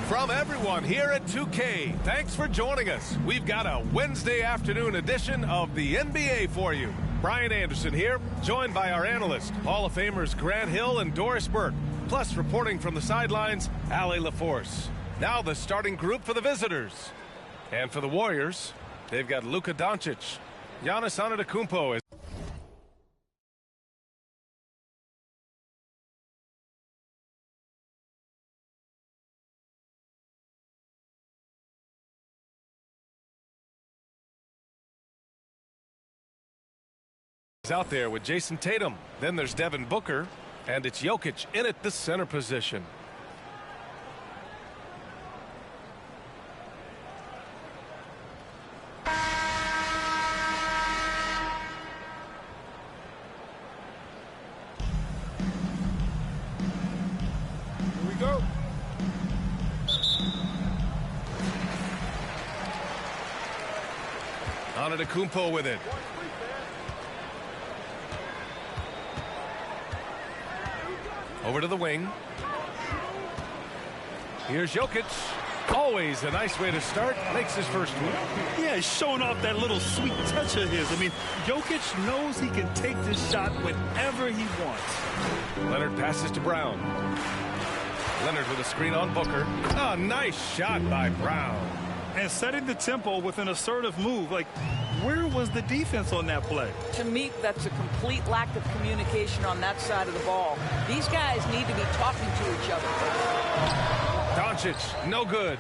From everyone here at 2K, thanks for joining us. We've got a Wednesday afternoon edition of the NBA for you. Brian Anderson here, joined by our analysts, Hall of Famers Grant Hill and Doris Burke. Plus, reporting from the sidelines, Allie LaForce. Now the starting group for the visitors. And for the Warriors, they've got Luka Doncic. Giannis Antetokounmpo is out there with Jason Tatum. Then there's Devin Booker, and it's Jokic in at the center position. Here we go. Antetokounmpo with it. Over to the wing. Here's Jokic. Always a nice way to start. Makes his first move. Yeah, he's showing off that little sweet touch of his. I mean, Jokic knows he can take this shot whenever he wants. Leonard passes to Brown. Leonard with a screen on Booker. Oh, nice shot by Brown. And setting the tempo with an assertive move. Like, where was the defense on that play? To me, that's a complete lack of communication on that side of the ball. These guys need to be talking to each other. Doncic, no good.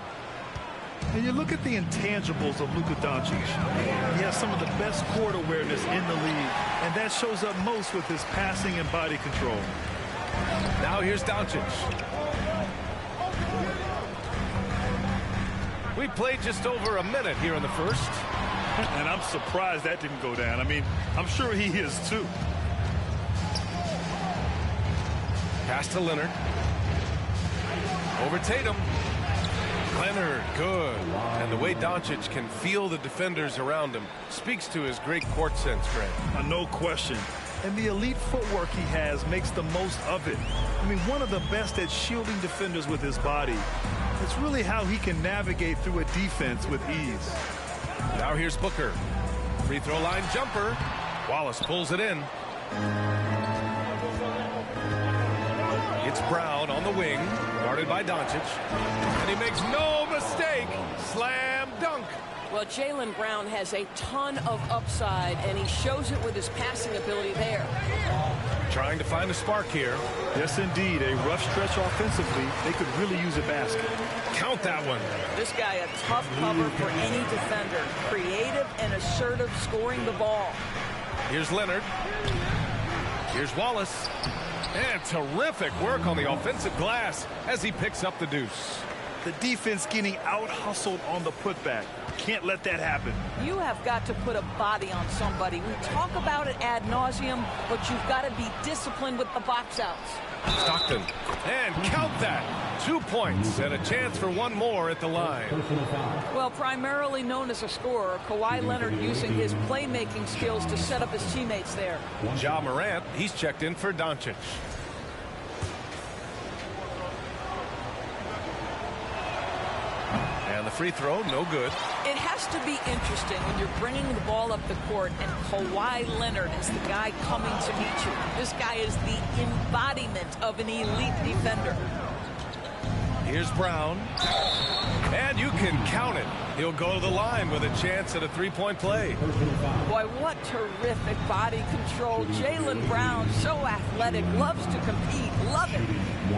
And you look at the intangibles of Luka Doncic. He has some of the best court awareness in the league, and that shows up most with his passing and body control. Now here's Doncic. We played just over a minute here in the first. And I'm surprised that didn't go down. I mean, I'm sure he is too. Pass to Leonard. Over Tatum. Leonard, good. And the way Doncic can feel the defenders around him speaks to his great court sense, Grant. No question. And the elite footwork he has makes the most of it. I mean, one of the best at shielding defenders with his body. It's really how he can navigate through a defense with ease. Now here's Booker. Free throw line jumper. Wallace pulls it in. It's Brown on the wing, guarded by Doncic. And he makes no mistake. Slam dunk. Well, Jaylen Brown has a ton of upside, and he shows it with his passing ability there. Trying to find a spark here. Yes, indeed. A rough stretch offensively. They could really use a basket. Count that one. This guy a tough cover for any defender. Creative and assertive scoring the ball. Here's Leonard. Here's Wallace. And terrific work on the offensive glass as he picks up the deuce. The defense getting out-hustled on the putback. Can't let that happen. You have got to put a body on somebody. We talk about it ad nauseum, but you've got to be disciplined with the box outs. Stockton. And count that. 2 points and a chance for one more at the line. Well, primarily known as a scorer, Kawhi Leonard using his playmaking skills to set up his teammates there. Ja Morant, he's checked in for Doncic. And the free throw, no good. It has to be interesting when you're bringing the ball up the court and Kawhi Leonard is the guy coming to meet you. This guy is the embodiment of an elite defender. Here's Brown. And you can count it. He'll go to the line with a chance at a three-point play. Boy, what terrific body control. Jaylen Brown, so athletic, loves to compete. Love it.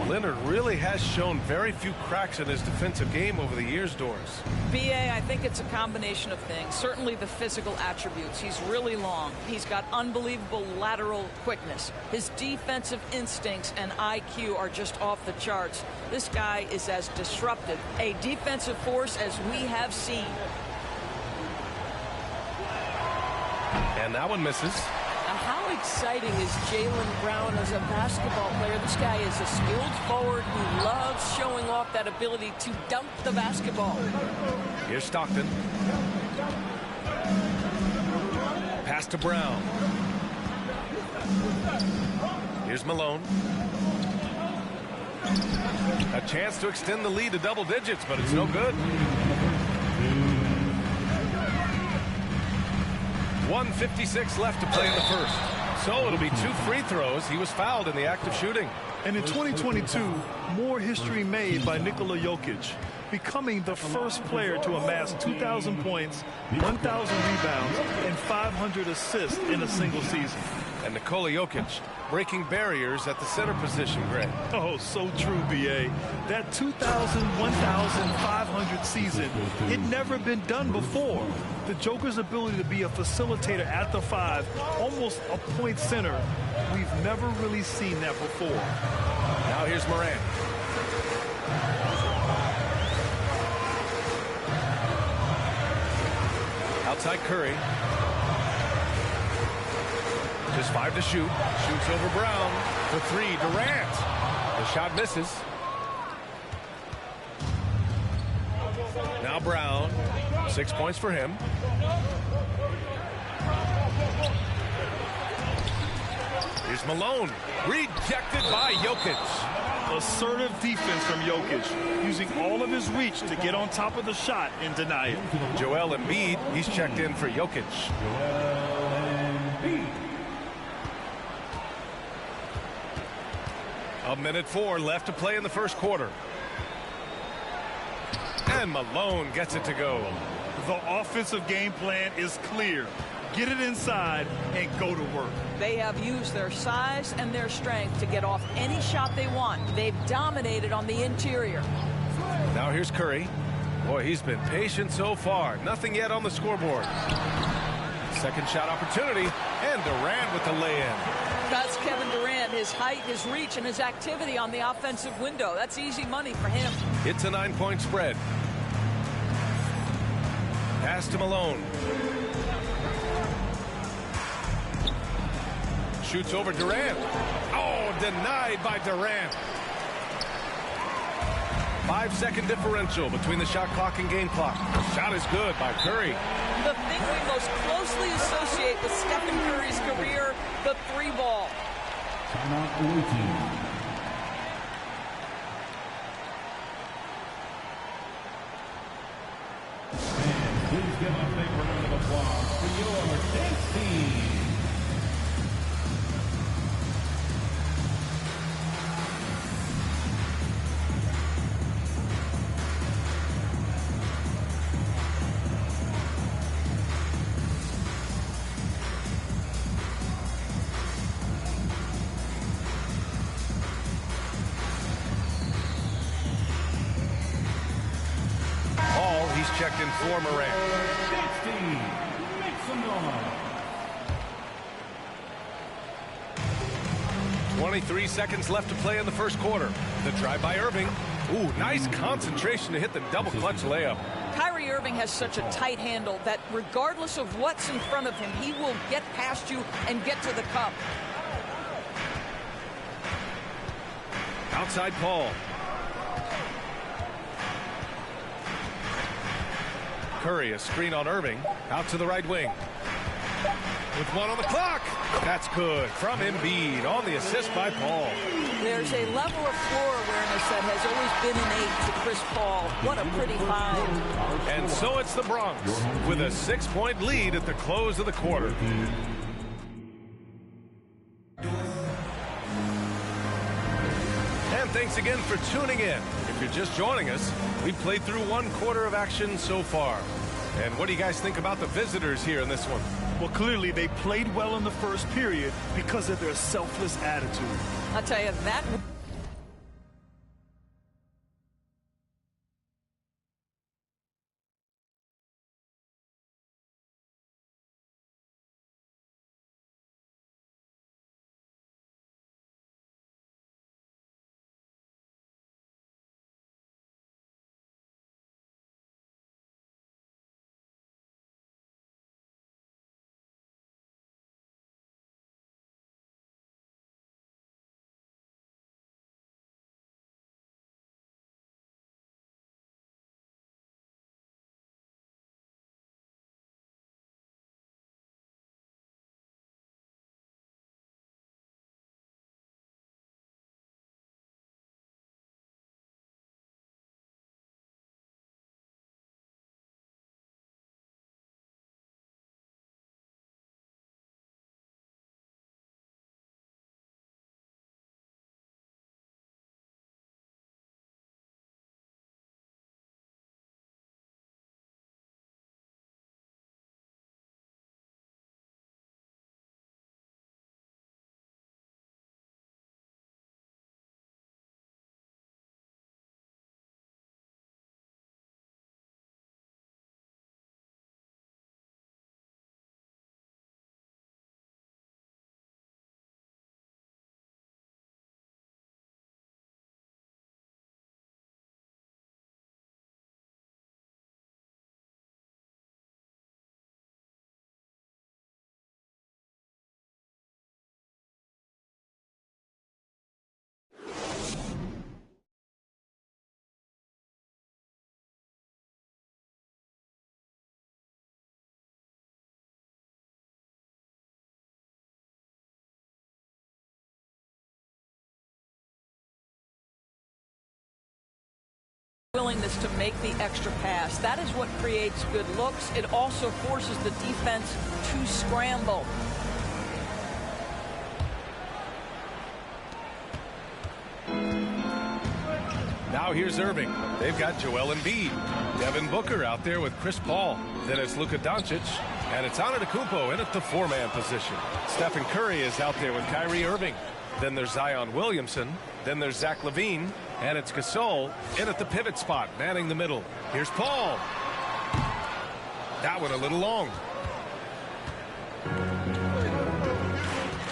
Leonard really has shown very few cracks in his defensive game over the years, Doris. B.A., I think it's a combination of things. Certainly the physical attributes. He's really long. He's got unbelievable lateral quickness. His defensive instincts and IQ are just off the charts. This guy is as disruptive a defensive force as we have seen. And that one misses. Now, how exciting is Jaylen Brown as a basketball player? This guy is a skilled forward who loves showing off that ability to dunk the basketball. Here's Stockton. Pass to Brown. Here's Malone. A chance to extend the lead to double digits, but it's no good. 1:56 left to play in the first. So it'll be 2 free throws. He was fouled in the act of shooting. And in 2022, more history made by Nikola Jokic, becoming the first player to amass 2,000 points, 1,000 rebounds, and 500 assists in a single season. And Nikola Jokic breaking barriers at the center position, Greg. Oh, so true, B.A. That 2,000, 1,500 season, it never been done before. The Joker's ability to be a facilitator at the 5, almost a point center, we've never really seen that before. Now here's Morant. Outside Curry. Just 5 to shoot. Shoots over Brown. For 3, Durant. The shot misses. Now Brown. 6 points for him. Here's Malone. Rejected by Jokic. Assertive defense from Jokic, using all of his reach to get on top of the shot and deny it. Joel Embiid, he's checked in for Jokic. A minute 4 left to play in the first quarter. And Malone gets it to go. The offensive game plan is clear. Get it inside and go to work. They have used their size and their strength to get off any shot they want. They've dominated on the interior. Now here's Curry. Boy, he's been patient so far. Nothing yet on the scoreboard. Second shot opportunity, and Durant with the lay-in. That's Kevin Durant. His height, his reach, and his activity on the offensive window. That's easy money for him. It's a 9-point spread. Pass to Malone. Shoots over Durant. Oh, denied by Durant. 5-second differential between the shot clock and game clock. The shot is good by Curry. The thing we most closely associate with Stephen Curry's career, the 3-ball. Timeout waiting. And please give a big round of applause for your dance team. He's checked in for Morant. 23 seconds left to play in the first quarter. The drive by Irving. Ooh, nice concentration to hit the double clutch layup. Kyrie Irving has such a tight handle that regardless of what's in front of him, he will get past you and get to the cup. Outside Paul. Curry, a screen on Irving. Out to the right wing. With 1 on the clock. That's good. From Embiid on the assist by Paul. There's a level of floor awareness that has always been innate to Chris Paul. What a pretty find. And so it's the Bronx with a 6-point lead at the close of the quarter. And thanks again for tuning in. If you're just joining us, we've played through 1 quarter of action so far. And what do you guys think about the visitors here in this one? Well, clearly they played well in the first period because of their selfless attitude. I'll tell you, that willingness to make the extra pass. That is what creates good looks. It also forces the defense to scramble. Now here's Irving. They've got Joel Embiid. Devin Booker out there with Chris Paul. Then it's Luka Doncic. And it's Antetokounmpo in at the four-man position. Stephen Curry is out there with Kyrie Irving. Then there's Zion Williamson. Then there's Zach LaVine. And it's Gasol in at the pivot spot, manning the middle. Here's Paul. That one a little long.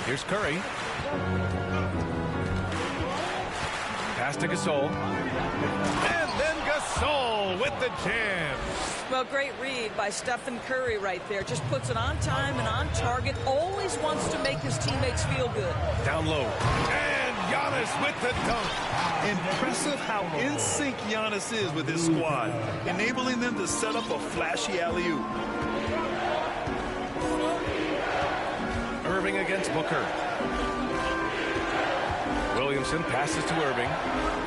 Here's Curry. Pass to Gasol. And then Gasol with the jam. Well, great read by Stephen Curry right there. Just puts it on time and on target. Always wants to make his teammates feel good. Down low. And Giannis with the dunk. Impressive how in sync Giannis is with his squad, enabling them to set up a flashy alley-oop. Irving against Booker. Williamson passes to Irving.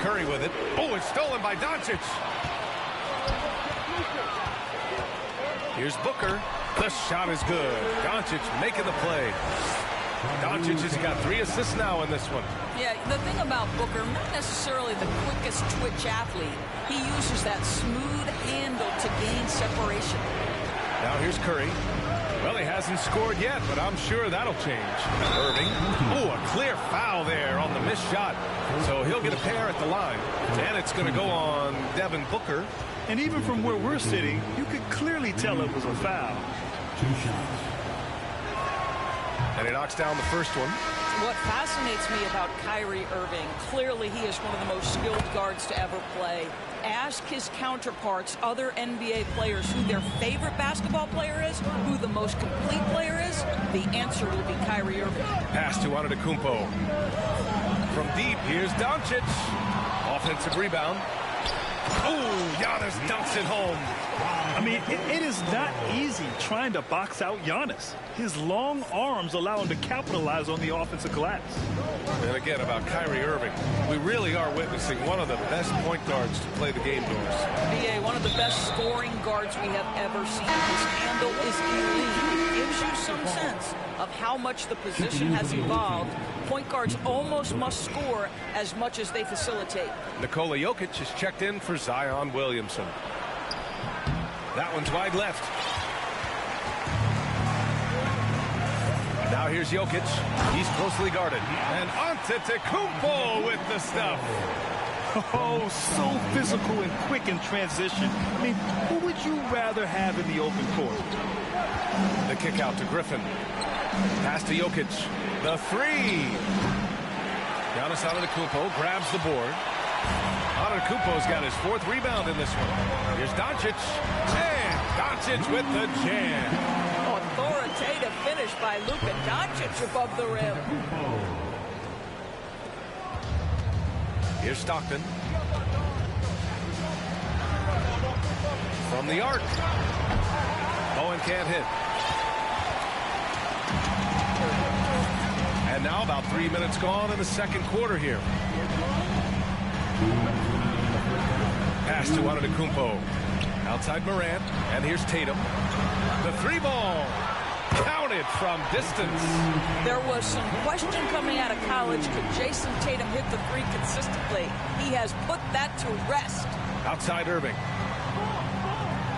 Curry with it. Oh, it's stolen by Doncic. Here's Booker. The shot is good. Doncic making the play. Doncic has got 3 assists now in this one. Yeah, the thing about Booker, not necessarily the quickest twitch athlete. He uses that smooth handle to gain separation. Now here's Curry. Well, he hasn't scored yet, but I'm sure that'll change. Irving. Oh, a clear foul there on the missed shot. So he'll get a pair at the line. And it's going to go on Devin Booker. And even from where we're sitting, you could clearly tell it was a foul. 2 shots. And he knocks down the first one. What fascinates me about Kyrie Irving, clearly he is one of the most skilled guards to ever play. Ask his counterparts, other NBA players, who their favorite basketball player is, who the most complete player is. The answer will be Kyrie Irving. Pass to Antetokounmpo. From deep, here's Doncic. Offensive rebound. Oh, Giannis dunks it home. I mean, it is not easy trying to box out Giannis. His long arms allow him to capitalize on the offensive glass. And again, about Kyrie Irving, we really are witnessing one of the best point guards to play the game doors. BA, one of the best scoring guards we have ever seen. His handle is elite. It gives you some sense of how much the position has evolved. Point guards almost must score as much as they facilitate. Nikola Jokic is checked in for Zion Williamson. That one's wide left. Now here's Jokic. He's closely guarded. And Antetokounmpo with the stuff. Oh, so physical and quick in transition. I mean, who would you rather have in the open court? The kick out to Griffin. Pass to Jokic. The three. Giannis Antetokounmpo grabs the board. Antetokounmpo's got his 4th rebound in this one. Here's Doncic. And Doncic with the jam. Authoritative finish by Luka Doncic above the rim. Here's Stockton. From the arc. Bowen can't hit. And now about 3 minutes gone in the second quarter here. Pass to Antetokounmpo. Outside Morant. And here's Tatum. The 3-ball. Counted from distance. There was some question coming out of college. Could Jason Tatum hit the 3 consistently? He has put that to rest. Outside Irving.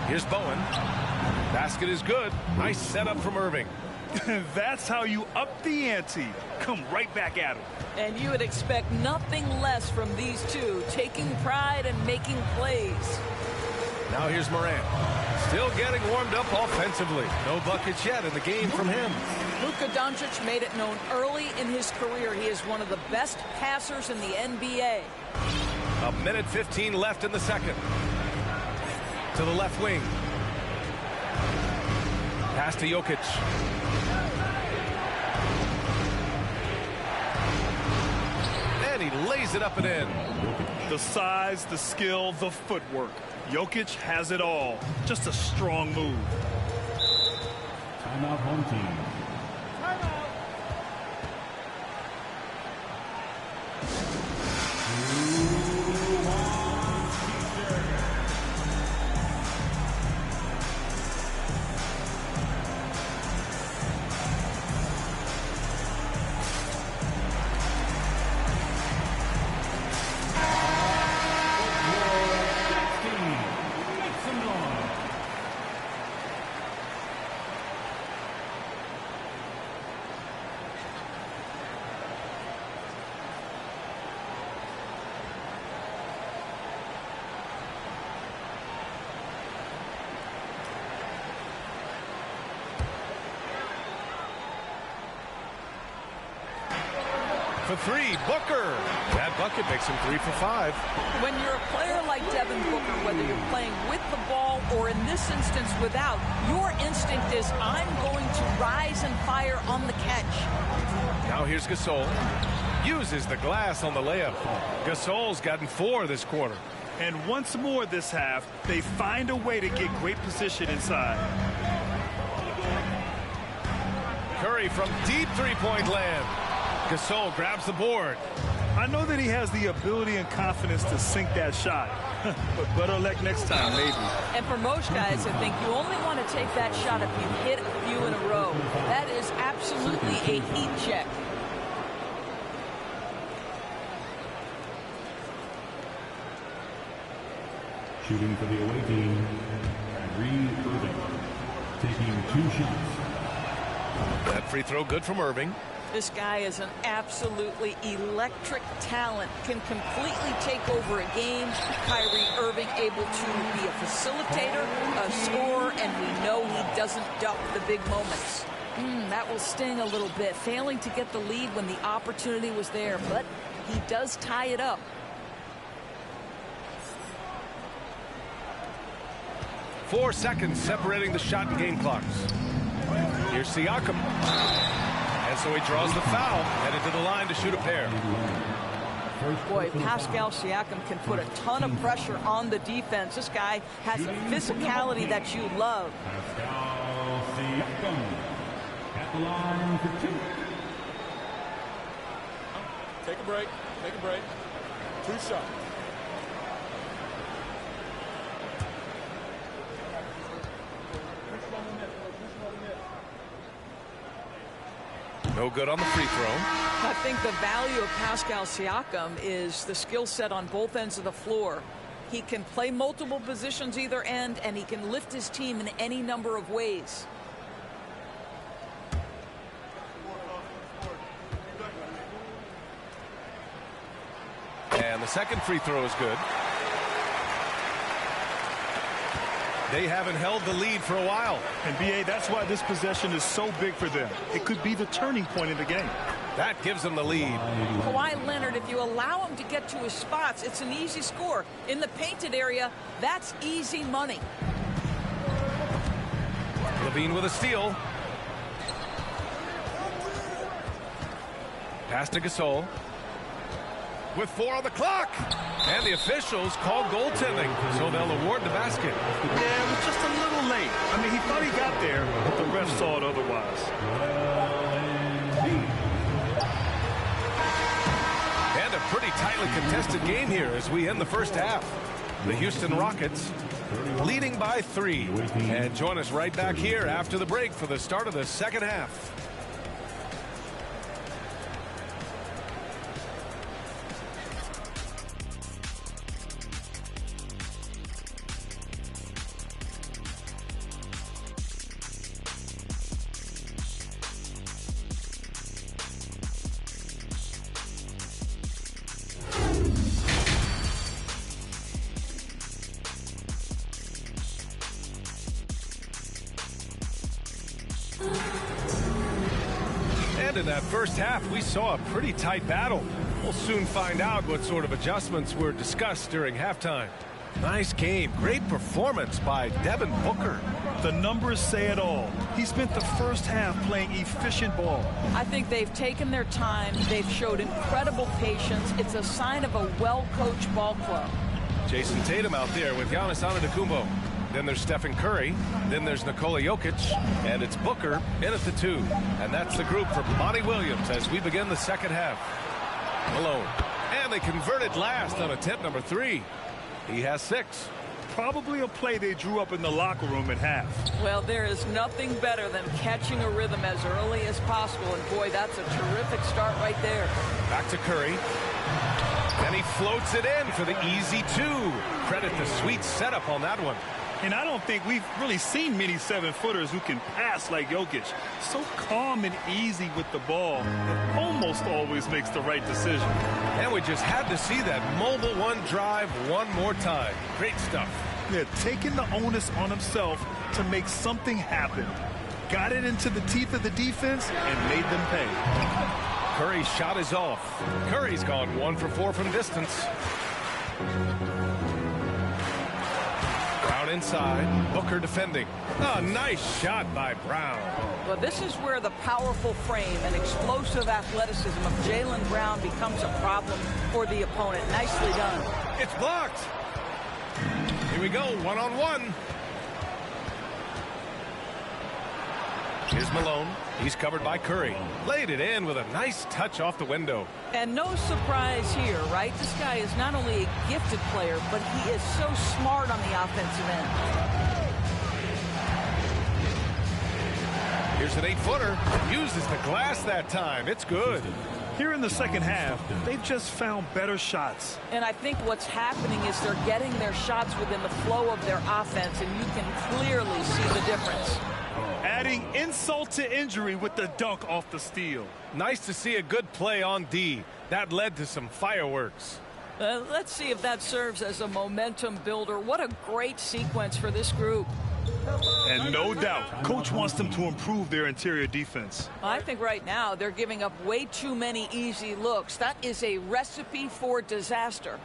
Here's Bowen. Basket is good. Nice setup from Irving. That's how you up the ante. Come right back at him. And you would expect nothing less from these two, taking pride and making plays. Now here's Morant. Still getting warmed up offensively. No buckets yet in the game from him. Luka Doncic made it known early in his career he is one of the best passers in the NBA. 1:15 left in the second. To the left wing. Pass to Jokic. And he lays it up and in. The size, the skill, the footwork. Jokic has it all. Just a strong move. Timeout, home team. for three. Booker. That bucket makes him 3 for 5. When you're a player like Devin Booker, whether you're playing with the ball or in this instance without, your instinct is I'm going to rise and fire on the catch. Now here's Gasol. Uses the glass on the layup. Gasol's gotten 4 this quarter. And once more this half, they find a way to get great position inside. Curry from deep three-point land. Gasol grabs the board. I know that he has the ability and confidence to sink that shot. But better luck next time, maybe. And for most guys, I think you only want to take that shot if you hit a few in a row. That is absolutely a heat check. Shooting for the away team, Kyrie Irving, taking 2 shots. That free throw good from Irving. This guy is an absolutely electric talent, can completely take over a game. Kyrie Irving able to be a facilitator, a scorer, and we know he doesn't duck the big moments. That will sting a little bit, failing to get the lead when the opportunity was there, but he does tie it up. 4 seconds separating the shot and game clocks. Here's Siakam. And so he draws the foul, headed to the line to shoot a pair. Boy, Pascal Siakam can put a ton of pressure on the defense. This guy has a physicality that you love. Pascal Siakam at the line for 2. Take a break. Take a break. 2 shots. No good on the free throw. I think the value of Pascal Siakam is the skill set on both ends of the floor. He can play multiple positions either end, and he can lift his team in any number of ways. And the second free throw is good. They haven't held the lead for a while. And B.A., that's why this possession is so big for them. It could be the turning point in the game. That gives them the lead. Kawhi Leonard, if you allow him to get to his spots, it's an easy score. In the painted area, that's easy money. Levine with a steal. Pass to Gasol. With 4 on the clock. And the officials call goaltending, so they'll award the basket. Yeah, it was just a little late. I mean, he thought he got there, but the ref saw it otherwise. And a pretty tightly contested game here as we end the first half. The Houston Rockets leading by 3. And join us right back here after the break for the start of the second half. And in that first half, we saw a pretty tight battle. We'll soon find out what sort of adjustments were discussed during halftime. Nice game. Great performance by Devin Booker. The numbers say it all. He spent the first half playing efficient ball. I think they've taken their time. They've showed incredible patience. It's a sign of a well-coached ball club. Jason Tatum out there with Giannis Antetokounmpo. Then there's Stephen Curry. Then there's Nikola Jokic. And it's Booker in at the 2. And that's the group for Monty Williams as we begin the second half. Malone. And they converted last on attempt number 3. He has 6. Probably a play they drew up in the locker room at half. Well, there is nothing better than catching a rhythm as early as possible. And, boy, that's a terrific start right there. Back to Curry. Then he floats it in for the easy 2. Credit the sweet setup on that one. And I don't think we've really seen many 7-footers who can pass like Jokic. So calm and easy with the ball. And almost always makes the right decision. And we just had to see that mobile 1 drive one more time. Great stuff. Yeah, taking the onus on himself to make something happen. Got it into the teeth of the defense and made them pay. Curry's shot is off. Curry's gone 1 for 4 from distance. Brown inside. Booker defending. A nice shot by Brown. Well, this is where the powerful frame and explosive athleticism of Jaylen Brown becomes a problem for the opponent. Nicely done. It's blocked. Here we go, one-on-one. Here's Malone. He's covered by Curry. Laid it in with a nice touch off the window. And no surprise here, right? This guy is not only a gifted player, but he is so smart on the offensive end. Here's an 8-footer. Uses the glass that time. It's good. Here in the second half, they've just found better shots. And I think what's happening is they're getting their shots within the flow of their offense, and you can clearly see the difference. Adding insult to injury with the dunk off the steal. Nice to see a good play on D. That led to some fireworks. Let's see if that serves as a momentum builder. What a great sequence for this group. And no doubt, coach wants them to improve their interior defense. I think right now they're giving up way too many easy looks. That is a recipe for disaster.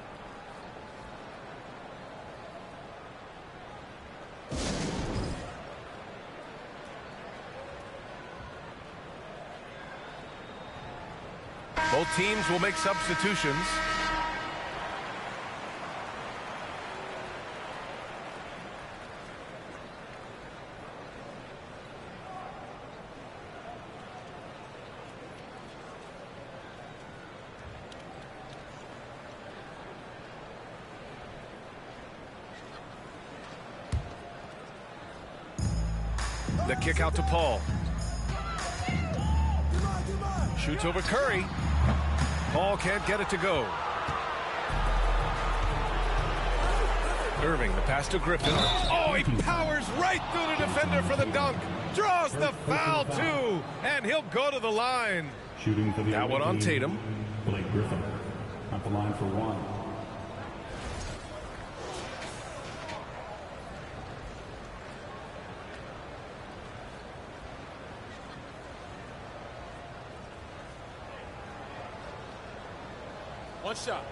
Both teams will make substitutions. The kick out to Paul. Shoots over Curry. Paul can't get it to go. Irving, the pass to Griffin. Oh, he powers right through the defender for the dunk. Draws the foul, too. And he'll go to the line. Shooting for the that one on Tatum. Blake Griffin at the line for one. One shot.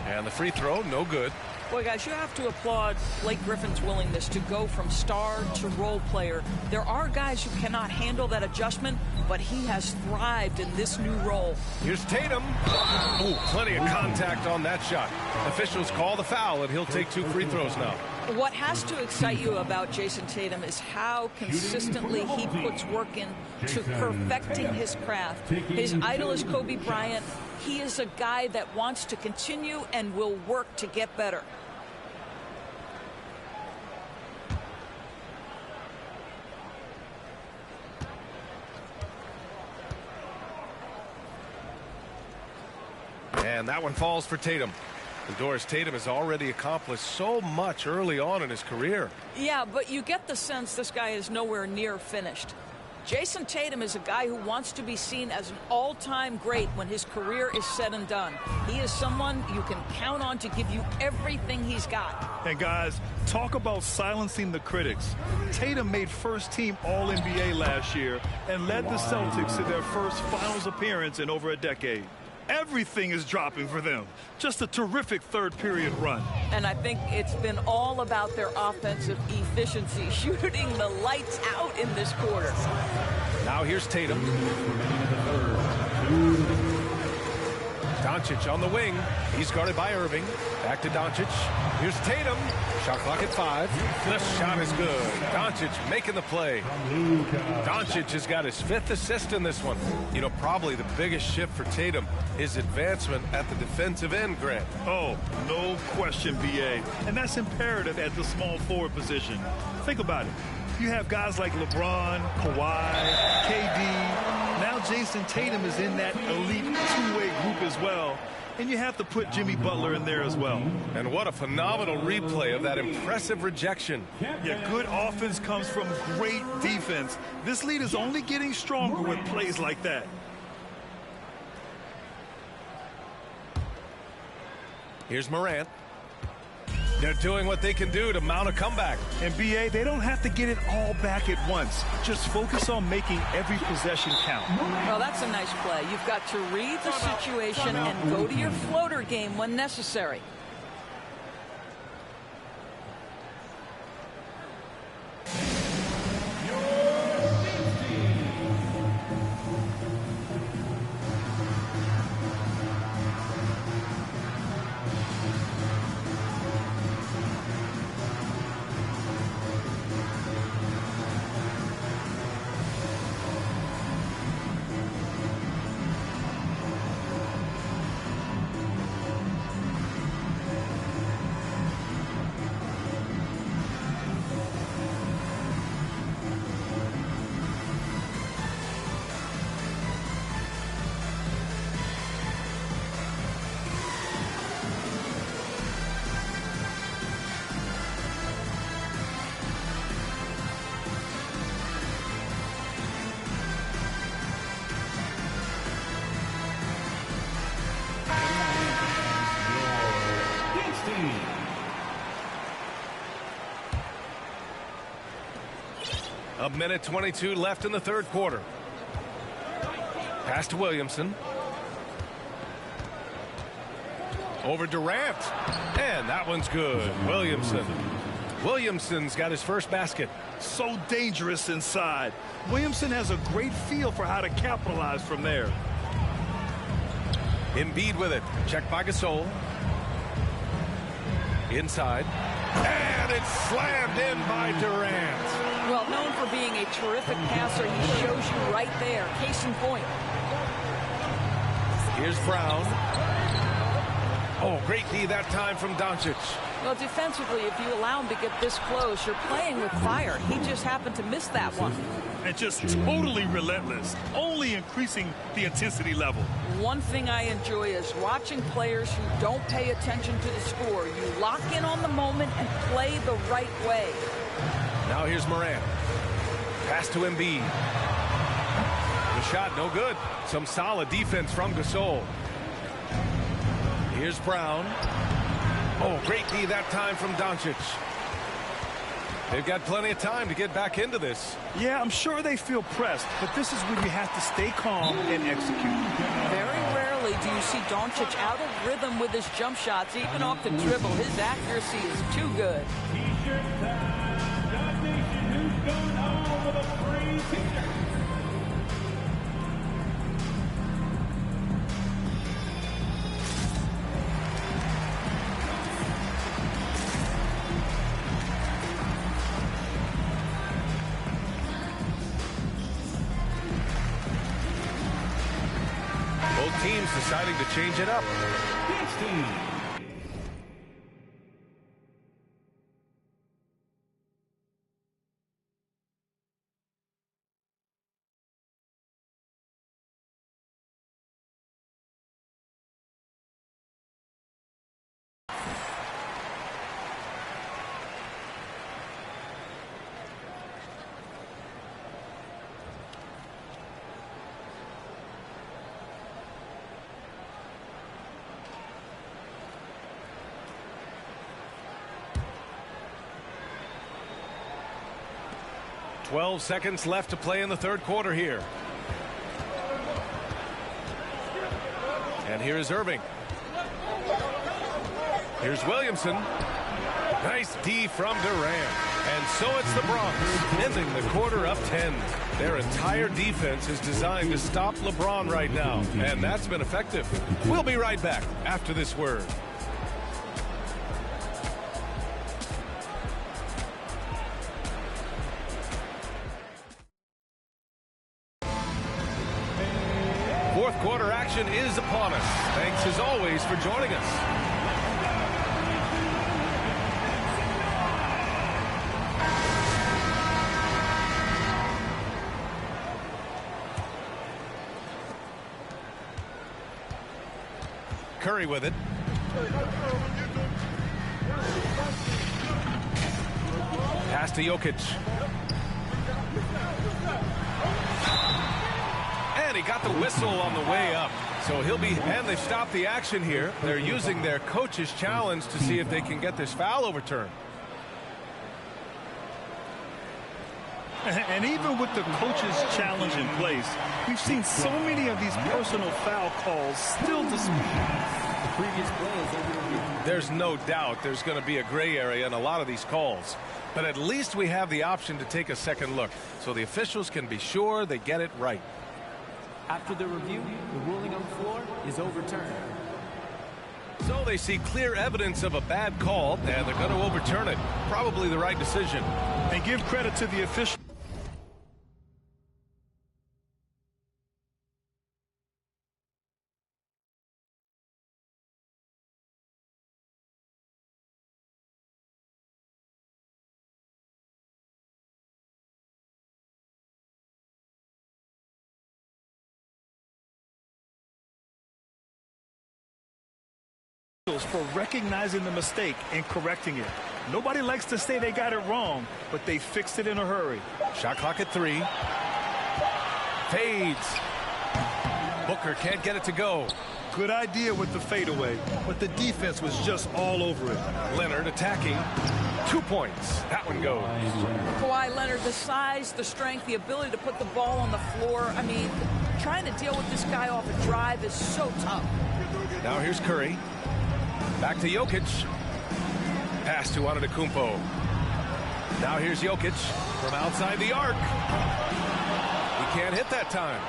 And the free throw, no good. Boy, guys, you have to applaud Blake Griffin's willingness to go from star to role player. There are guys who cannot handle that adjustment, but he has thrived in this new role. Here's Tatum. Oh, plenty of contact on that shot. Officials call the foul, and he'll take 2 free throws now. What has to excite you about Jason Tatum is how consistently he puts work in to perfecting his craft. His idol is Kobe Bryant. He is a guy that wants to continue and will work to get better. And that one falls for Tatum. And Doris, Tatum has already accomplished so much early on in his career. Yeah, but you get the sense this guy is nowhere near finished. Jason Tatum is a guy who wants to be seen as an all-time great when his career is said and done. He is someone you can count on to give you everything he's got. And guys, talk about silencing the critics. Tatum made first-team All-NBA last year and led the Celtics to their first finals appearance in over a decade. Everything is dropping for them. Just a terrific third-period run. And I think it's been all about their offensive efficiency, shooting the lights out in this quarter. Now here's Tatum. Doncic on the wing. He's guarded by Irving. Back to Doncic. Here's Tatum. Shot clock at 5. The shot is good. Doncic making the play. Doncic has got his 5th assist in this one. You know, probably the biggest shift for Tatum is advancement at the defensive end, Grant. Oh, no question, B.A. And that's imperative at the small forward position. Think about it. You have guys like LeBron, Kawhi, KD. Now Jason Tatum is in that elite two-way group as well. And you have to put Jimmy Butler in there as well. And what a phenomenal replay of that impressive rejection. Yeah, good offense comes from great defense. This lead is only getting stronger with plays like that. Here's Morant. They're doing what they can do to mount a comeback. And BA, they don't have to get it all back at once. Just focus on making every possession count. Well, that's a nice play. You've got to read the situation and go to your floater game when necessary. A minute 22 left in the third quarter. Pass to Williamson. Over Durant. And that one's good. Williamson's got his first basket. So dangerous inside. Williamson has a great feel for how to capitalize from there. Embiid with it. Checked by Gasol. Inside. And it's slammed in by Durant. Well, known for being a terrific passer, he shows you right there. Case in point. Here's Brown. Oh, great D that time from Doncic. Well, defensively, if you allow him to get this close, you're playing with fire. He just happened to miss that one. And just totally relentless, only increasing the intensity level. One thing I enjoy is watching players who don't pay attention to the score. You lock in on the moment and play the right way. Now here's Morant. Pass to Embiid. The shot no good. Some solid defense from Gasol. Here's Brown. Oh, great D that time from Doncic. They've got plenty of time to get back into this. Yeah, I'm sure they feel pressed, but this is when you have to stay calm and execute. Very rarely do you see Doncic out of rhythm with his jump shots, even off the dribble. His accuracy is too good. T-shirt time. John Nation, who's going home with a free T-shirt? Both teams deciding to change it up. 16. 12 seconds left to play in the third quarter here. And here is Irving. Here's Williamson. Nice D from Durant. And so it's the Bronx ending the quarter up 10. Their entire defense is designed to stop LeBron right now, and that's been effective. We'll be right back after this word. Fourth quarter action is upon us. Thanks as always for joining us. Curry with it. Pass to Jokic. And he got the whistle on the way up. So he'll be, and they've stopped the action here. They're using their coach's challenge to see if they can get this foul overturned. And even with the coach's challenge in place, we've seen so many of these personal foul calls still disputed. There's no doubt there's going to be a gray area in a lot of these calls. But at least we have the option to take a second look, so the officials can be sure they get it right. After the review, the ruling on the floor is overturned. So they see clear evidence of a bad call, and they're going to overturn it. Probably the right decision. And give credit to the official. For recognizing the mistake and correcting it. Nobody likes to say they got it wrong, but they fixed it in a hurry. Shot clock at 3. Fades. Booker can't get it to go. Good idea with the fadeaway, but the defense was just all over it. Leonard attacking. 2 points. That one goes. Kawhi Leonard, the size, the strength, the ability to put the ball on the floor. I mean, trying to deal with this guy off a drive is so tough. Now here's Curry. Back to Jokic. Pass to Antetokounmpo. Now here's Jokic from outside the arc. He can't hit that time.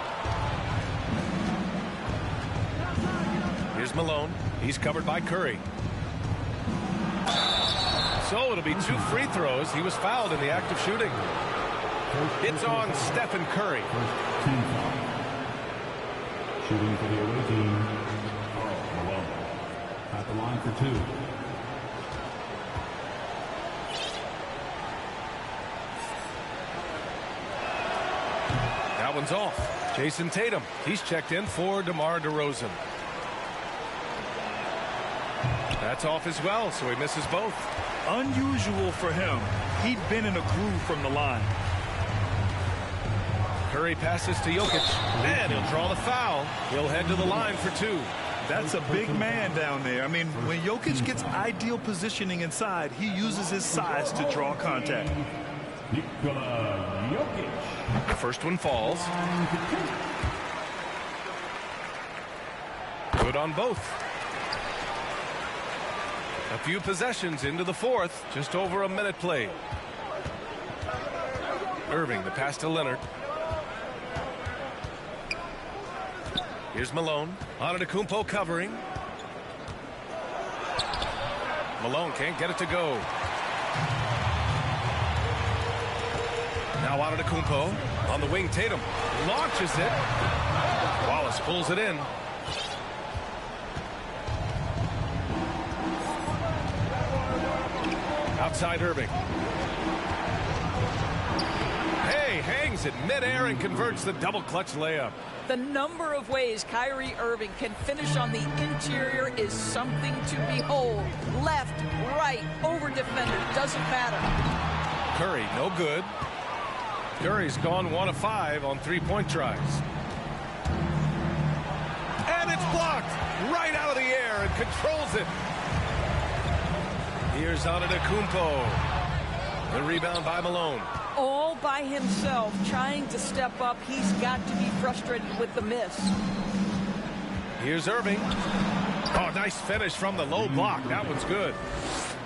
Here's Malone. He's covered by Curry. So it'll be 2 free throws. He was fouled in the act of shooting. It's on Stephen Curry. Shooting for the away team, Malone. At the line for 2. That one's off. Jason Tatum. He's checked in for DeMar DeRozan. That's off as well, so he misses both. Unusual for him. He'd been in a groove from the line. Curry passes to Jokic, and he'll draw the foul. He'll head to the line for 2. That's a big man down there. I mean, when Jokic gets ideal positioning inside, he uses his size to draw contact. Nikola Jokic. The first one falls. Good on both. A few possessions into the fourth. Just over a minute played. Irving, the pass to Leonard. Here's Malone. Antetokounmpo covering. Malone can't get it to go. Now Antetokounmpo on the wing. Tatum launches it. Wallace pulls it in. Outside Irving. Hey, hangs it midair and converts the double clutch layup. The number of ways Kyrie Irving can finish on the interior is something to behold. Left, right, over defender, doesn't matter. Curry, no good. Curry's gone 1 of 5 on 3-point tries. And it's blocked right out of the air and controls it. Here's Antetokounmpo. The rebound by Malone. All by himself, trying to step up. He's got to be frustrated with the miss. Here's Irving. Oh, nice finish from the low block. That one's good.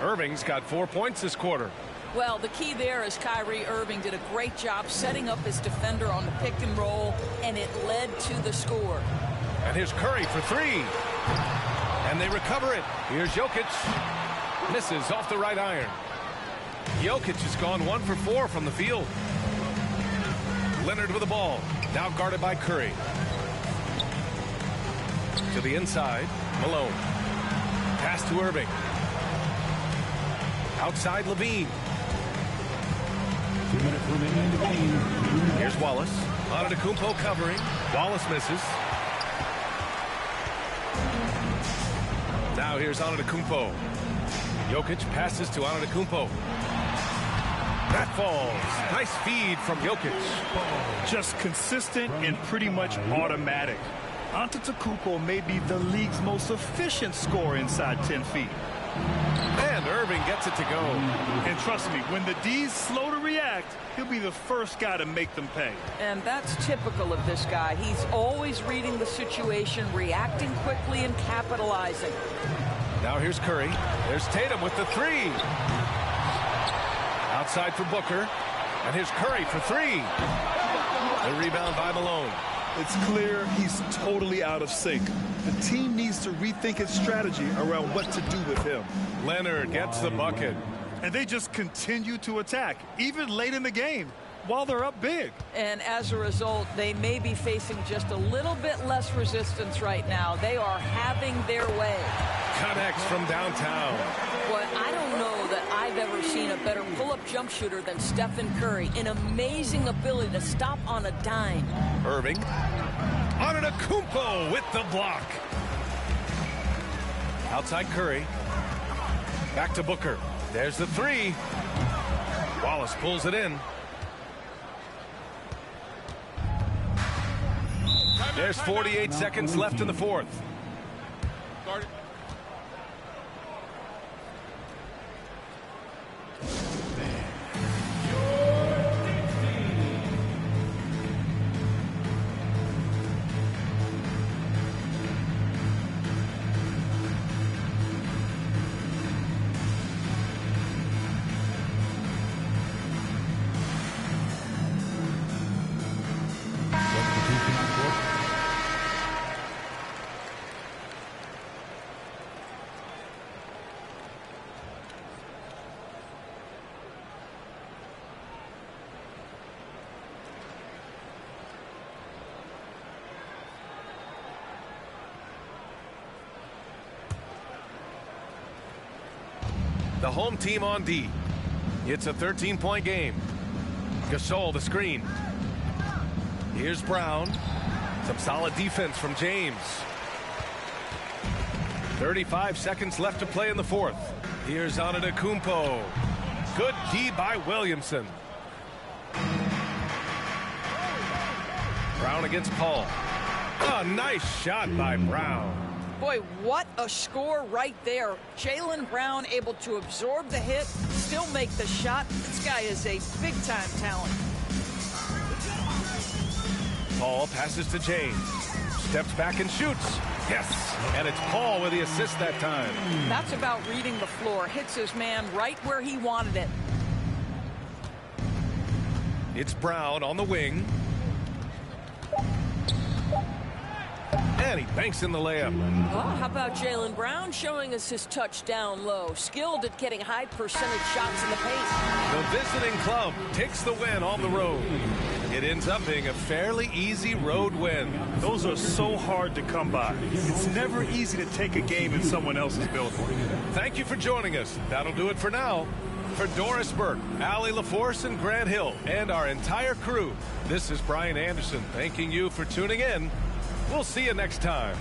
Irving's got 4 points this quarter. Well, the key there is Kyrie Irving did a great job setting up his defender on the pick and roll, and it led to the score. And here's Curry for 3. And they recover it. Here's Jokic. Misses off the right iron. Jokic has gone 1 for 4 from the field. Leonard with the ball. Now guarded by Curry. To the inside. Malone. Pass to Irving. Outside Levine. 2 minutes remaining in the game. Here's Wallace. Antetokounmpo covering. Wallace misses. Now here's Antetokounmpo. Jokic passes to Antetokounmpo. That falls. Nice feed from Jokic. Just consistent and pretty much automatic. Antetokounmpo may be the league's most efficient scorer inside 10 feet. And Irving gets it to go. And trust me, when the D's slow to react, he'll be the first guy to make them pay. And that's typical of this guy. He's always reading the situation, reacting quickly, and capitalizing. Now here's Curry. There's Tatum with the three. Outside for Booker. And here's Curry for three. The rebound by Malone. It's clear he's totally out of sync. The team needs to rethink its strategy around what to do with him. Leonard gets the bucket. And they just continue to attack, even late in the game, while they're up big. And as a result, they may be facing just a little bit less resistance right now. They are having their way. Connects from downtown. But I don't know that I've ever seen a better pull-up jump shooter than Stephen Curry. An amazing ability to stop on a dime. Irving. Antetokounmpo with the block. Outside Curry. Back to Booker. There's the three. Wallace pulls it in. There's 48 seconds left in the fourth. Guard it. The home team on D. It's a 13-point game. Gasol the screen. Here's Brown. Some solid defense from James. 35 seconds left to play in the fourth. Here's Antetokounmpo. Good D by Williamson. Brown against Paul. A nice shot by Brown. Boy, what a score right there. Jaylen Brown able to absorb the hit, still make the shot. This guy is a big-time talent. Paul passes to James. Steps back and shoots. Yes, and it's Paul with the assist that time. That's about reading the floor. Hits his man right where he wanted it. It's Brown on the wing. And he banks in the layup. Well, how about Jaylen Brown showing us his touch down low? Skilled at getting high percentage shots in the paint. The visiting club takes the win on the road. It ends up being a fairly easy road win. Those are so hard to come by. It's never easy to take a game in someone else's building. Thank you for joining us. That'll do it for now. For Doris Burke, Allie LaForce, and Grant Hill, and our entire crew, this is Brian Anderson thanking you for tuning in. We'll see you next time.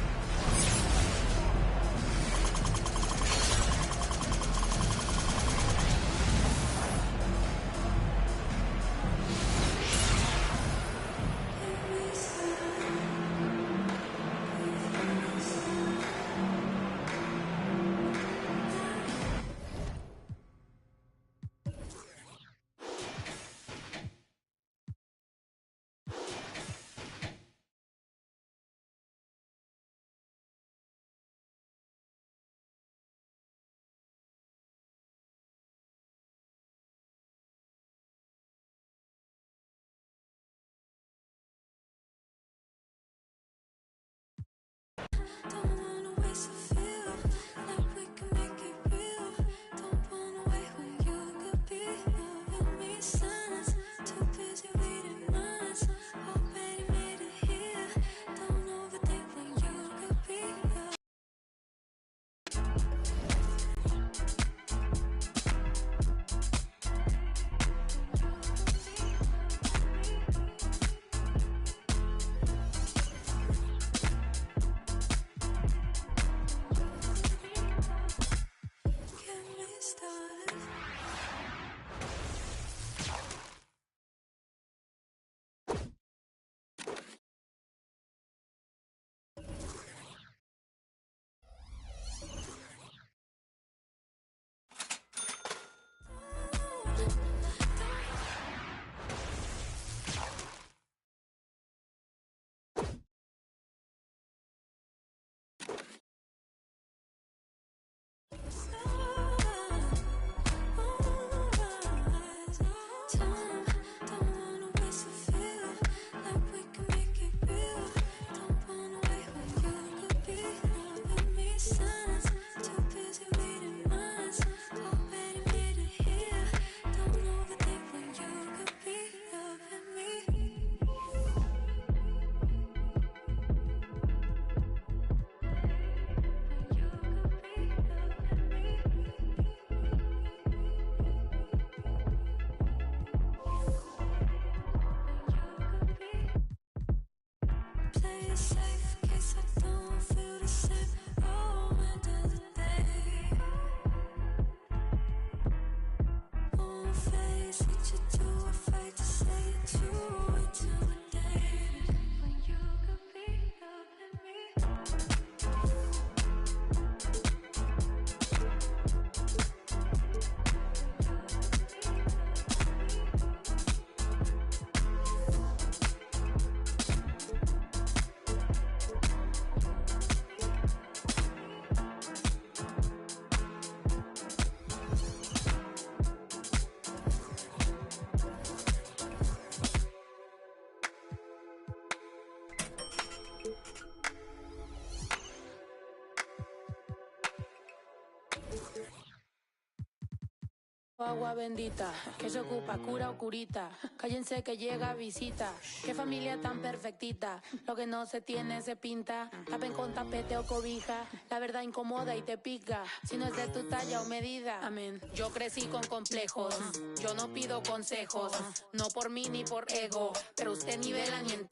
Agua bendita, que se ocupa, cura o curita. Cállense que llega visita. Qué familia tan perfectita. Lo que no se tiene se pinta. Tapen con tapete o cobija. La verdad incomoda y te pica. Si no es de tu talla o medida. Amén. Yo crecí con complejos. Yo no pido consejos. No por mí ni por ego. Pero usted nivela ni en...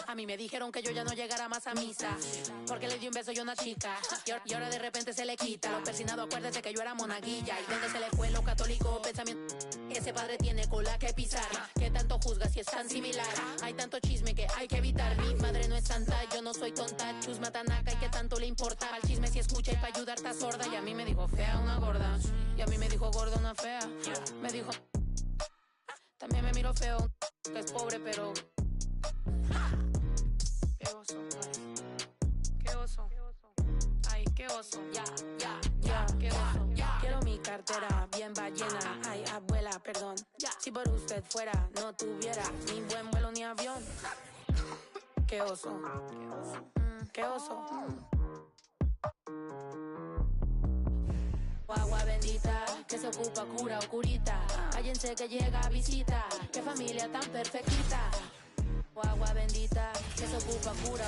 A mí me dijeron que yo ya no llegara más a misa porque le di un beso yo a una chica y ahora de repente se le quita. Lo persinado, acuérdese que yo era monaguilla. Y donde se le fue lo católico pensamiento. Ese padre tiene cola que pisar. Que tanto juzga si es tan similar. Hay tanto chisme que hay que evitar. Mi madre no es santa, yo no soy tonta. Chusma tanaca y que tanto le importa. Al chisme si escucha y para ayudar está sorda. Y a mí me dijo fea una gorda. Y a mí me dijo gorda una fea. Me dijo... También me miro feo, que es pobre pero... Qué oso, ay. Qué oso. Ay, qué oso. Ya, qué oso. Quiero mi cartera bien ballena. Ay, abuela, perdón. Si por usted fuera, no tuviera ni buen vuelo ni avión. Qué oso. Qué oso. Agua bendita, que se ocupa, cura o curita. Cállense que llega visita. Qué familia tan perfectita. Agua bendita, que se ocupa, cura.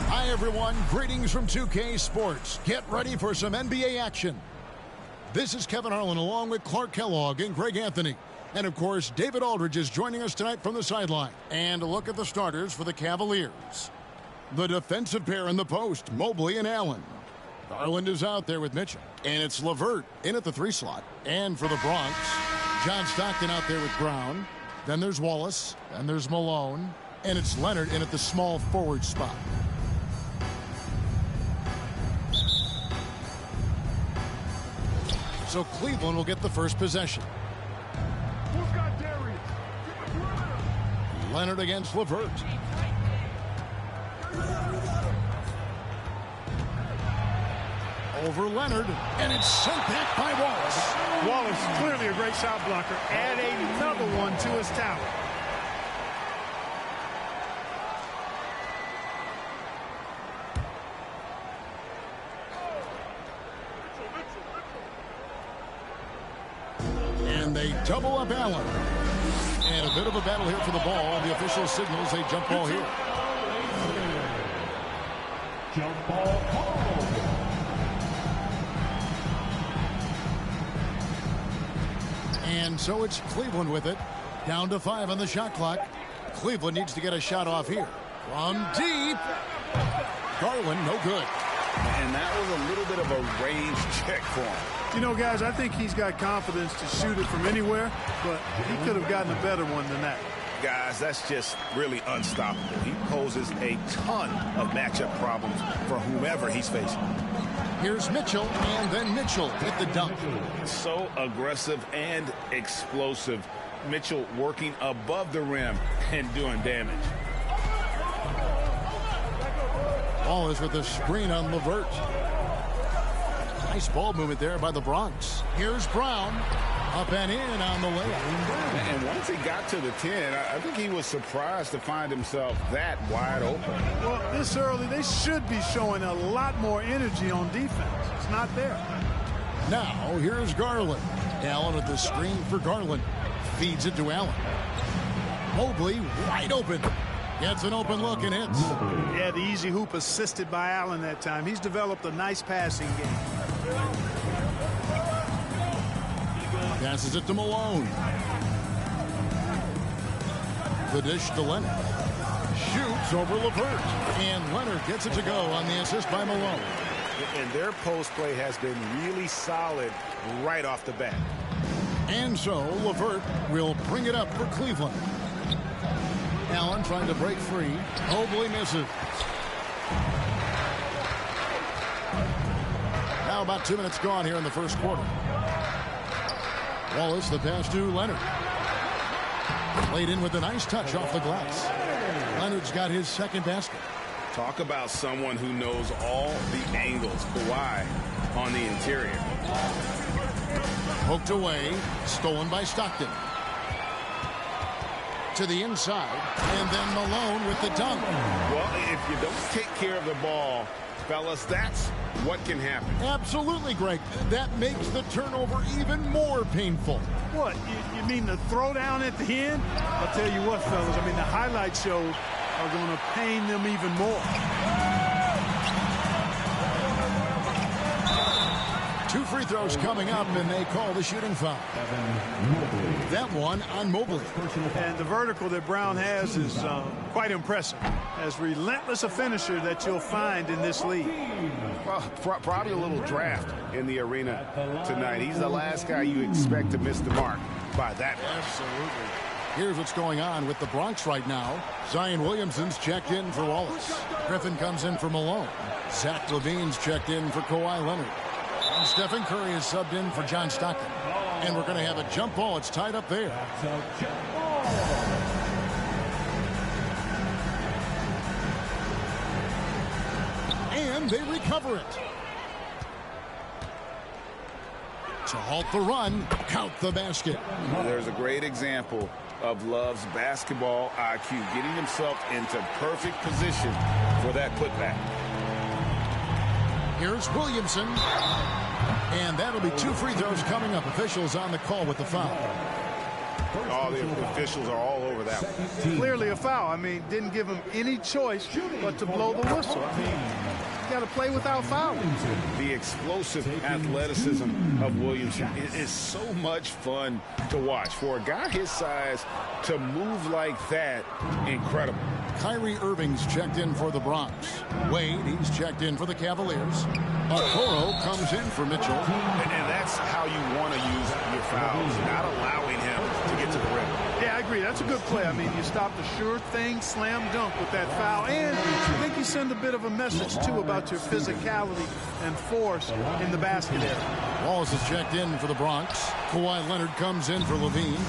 Hi, everyone. Greetings from 2K Sports. Get ready for some NBA action. This is Kevin Harlan along with Clark Kellogg and Greg Anthony. And, of course, David Aldridge is joining us tonight from the sideline. And a look at the starters for the Cavaliers. The defensive pair in the post, Mobley and Allen. Garland is out there with Mitchell. And it's LeVert in at the 3 slot. And for the Bronx, John Stockton out there with Brown. Then there's Wallace. Then there's Malone. And it's Leonard in at the small forward spot. So Cleveland will get the first possession. Who's got Darius? Leonard against LeVert. Over Leonard, and it's sent back by Wallace. Wallace, clearly a great shot blocker. Add another one to his talent. And they double up Allen. And a bit of a battle here for the ball. The official signals a jump ball here. Jump ball called. And so it's Cleveland with it. Down to 5 on the shot clock. Cleveland needs to get a shot off here. From deep. Garland, no good. And that was a little bit of a range check for him. You know, guys, I think he's got confidence to shoot it from anywhere, but he could have gotten a better one than that. guys, that's just really unstoppable. He poses a ton of matchup problems for whomever he's facing. Here's Mitchell, and then Mitchell with the dunk. So aggressive and explosive. Mitchell working above the rim and doing damage. Wallace with the screen on LeVert. Nice ball movement there by the Bronx. Here's Brown. Up and in on the layup. And once he got to the 10, I think he was surprised to find himself that wide open. Well, this early, they should be showing a lot more energy on defense. It's not there. Now, here's Garland. Allen with the screen for Garland. Feeds it to Allen. Mobley wide open. Gets an open look and hits. Yeah, the easy hoop assisted by Allen that time. He's developed a nice passing game. Passes it to Malone. The dish to Leonard. Shoots over LeVert. And Leonard gets it to go on the assist by Malone. And their post play has been really solid right off the bat. And so LeVert will bring it up for Cleveland. Allen trying to break free. Mobley misses. Now about 2 minutes gone here in the first quarter. Wallace, the pass to Leonard. Played in with a nice touch off the glass. Leonard's got his second basket. Talk about someone who knows all the angles. Kawhi on the interior. Poked away. Stolen by Stockton. To the inside. And then Malone with the dunk. Well, if you don't take care of the ball, fellas, that's what can happen. Absolutely, Greg. That makes the turnover even more painful. What? You mean the throwdown at the end? I'll tell you what, fellas. I mean, the highlight shows are going to pain them even more. 2 free throws coming up, and they call the shooting foul. That one on Mobley. And the vertical that Brown has is quite impressive. As relentless a finisher that you'll find in this league. Well, probably a little draft in the arena tonight. He's the last guy you expect to miss the mark by that much. Absolutely. Here's what's going on with the Bronx right now. Zion Williamson's checked in for Wallace. Griffin comes in for Malone. Zach LaVine's checked in for Kawhi Leonard. And Stephen Curry is subbed in for John Stockton. And we're going to have a jump ball. It's tied up there. And they recover it. To halt the run, count the basket. There's a great example of Love's basketball IQ, getting himself into perfect position for that putback. Here's Williamson. And that'll be 2 free throws coming up. Officials on the call with the foul. Oh, the officials are all over that one. Clearly a foul. I mean, didn't give him any choice but to blow the whistle. I mean, you got to play without fouling. The explosive athleticism of Williamson is so much fun to watch. For a guy his size to move like that, incredible. Kyrie Irving's checked in for the Bronx. Wade, he's checked in for the Cavaliers. Okoro comes in for Mitchell. And that's how you want to use your fouls, not allowing him to get to the rim. Yeah, I agree. That's a good play. I mean, you stop the sure thing, slam dunk with that foul. And I think you send a bit of a message, too, about your physicality and force in the basket area. Wallace is checked in for the Bronx. Kawhi Leonard comes in for Levine.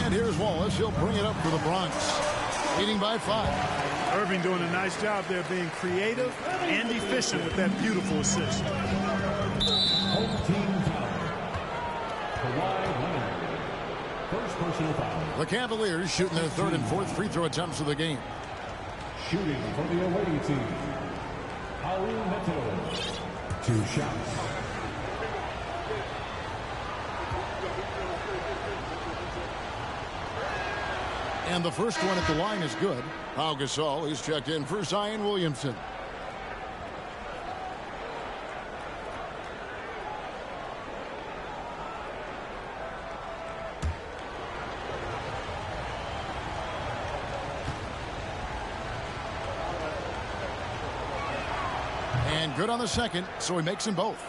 And here's Wallace. He'll bring it up for the Bronx. Leading by 5. Irving doing a nice job there being creative and efficient with that beautiful assist. Home team foul. Kawhi Leonard. First personal foul. The Cavaliers shooting their 3rd and 4th free throw attempts of the game. Shooting for the away team. Paul Neto. 2 shots. And the first one at the line is good. Pau Gasol, he's checked in for Zion Williamson. And good on the second, so he makes them both.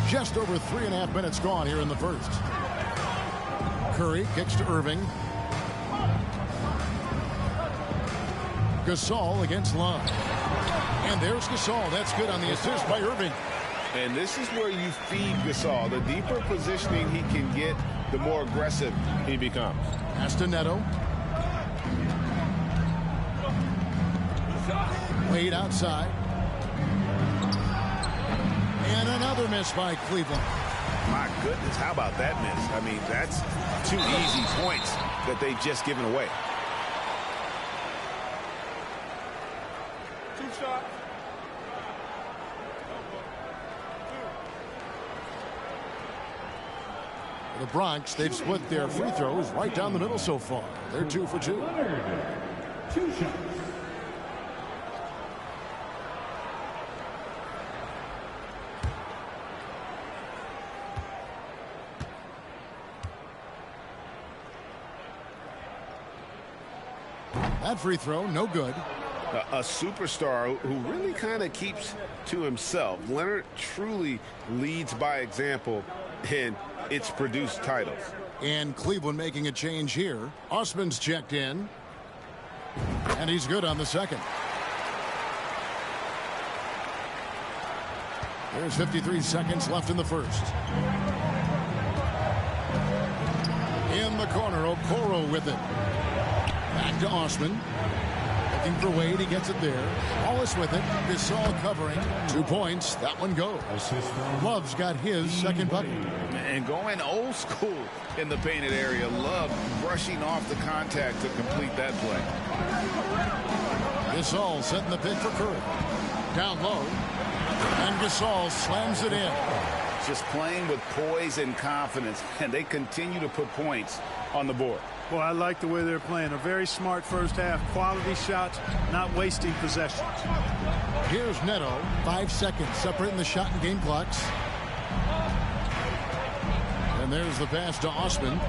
Just over 3.5 minutes gone here in the first. Curry kicks to Irving. Gasol against Love. And there's Gasol. That's good on the assist by Irving. And this is where you feed Gasol. The deeper positioning he can get, the more aggressive he becomes. Pass to Neto. Wade outside. And another miss by Cleveland. My goodness, how about that miss? I mean, that's 2 easy points that they've just given away. 2 shots. The Bronx, they've split their free throws right down the middle so far. They're 2 for 2. 2 shots. That free throw, no good. A superstar who really kind of keeps to himself. Leonard truly leads by example, and it's produced titles. And Cleveland making a change here. Osman's checked in. And he's good on the second. There's 53 seconds left in the first. In the corner, Okoro with it. Back to Osman. Looking for Wade. He gets it there. Wallace with it. Gasol covering. 2 points. That one goes. Love's got his second bucket. And going old school in the painted area. Love brushing off the contact to complete that play. Gasol setting the pick for Curry. Down low. And Gasol slams it in. Just playing with poise and confidence. And they continue to put points on the board. Well, I like the way they're playing. A very smart first half. Quality shots, not wasting possessions. Here's Neto. 5 seconds separating the shot and game clocks. And there's the pass to Osman.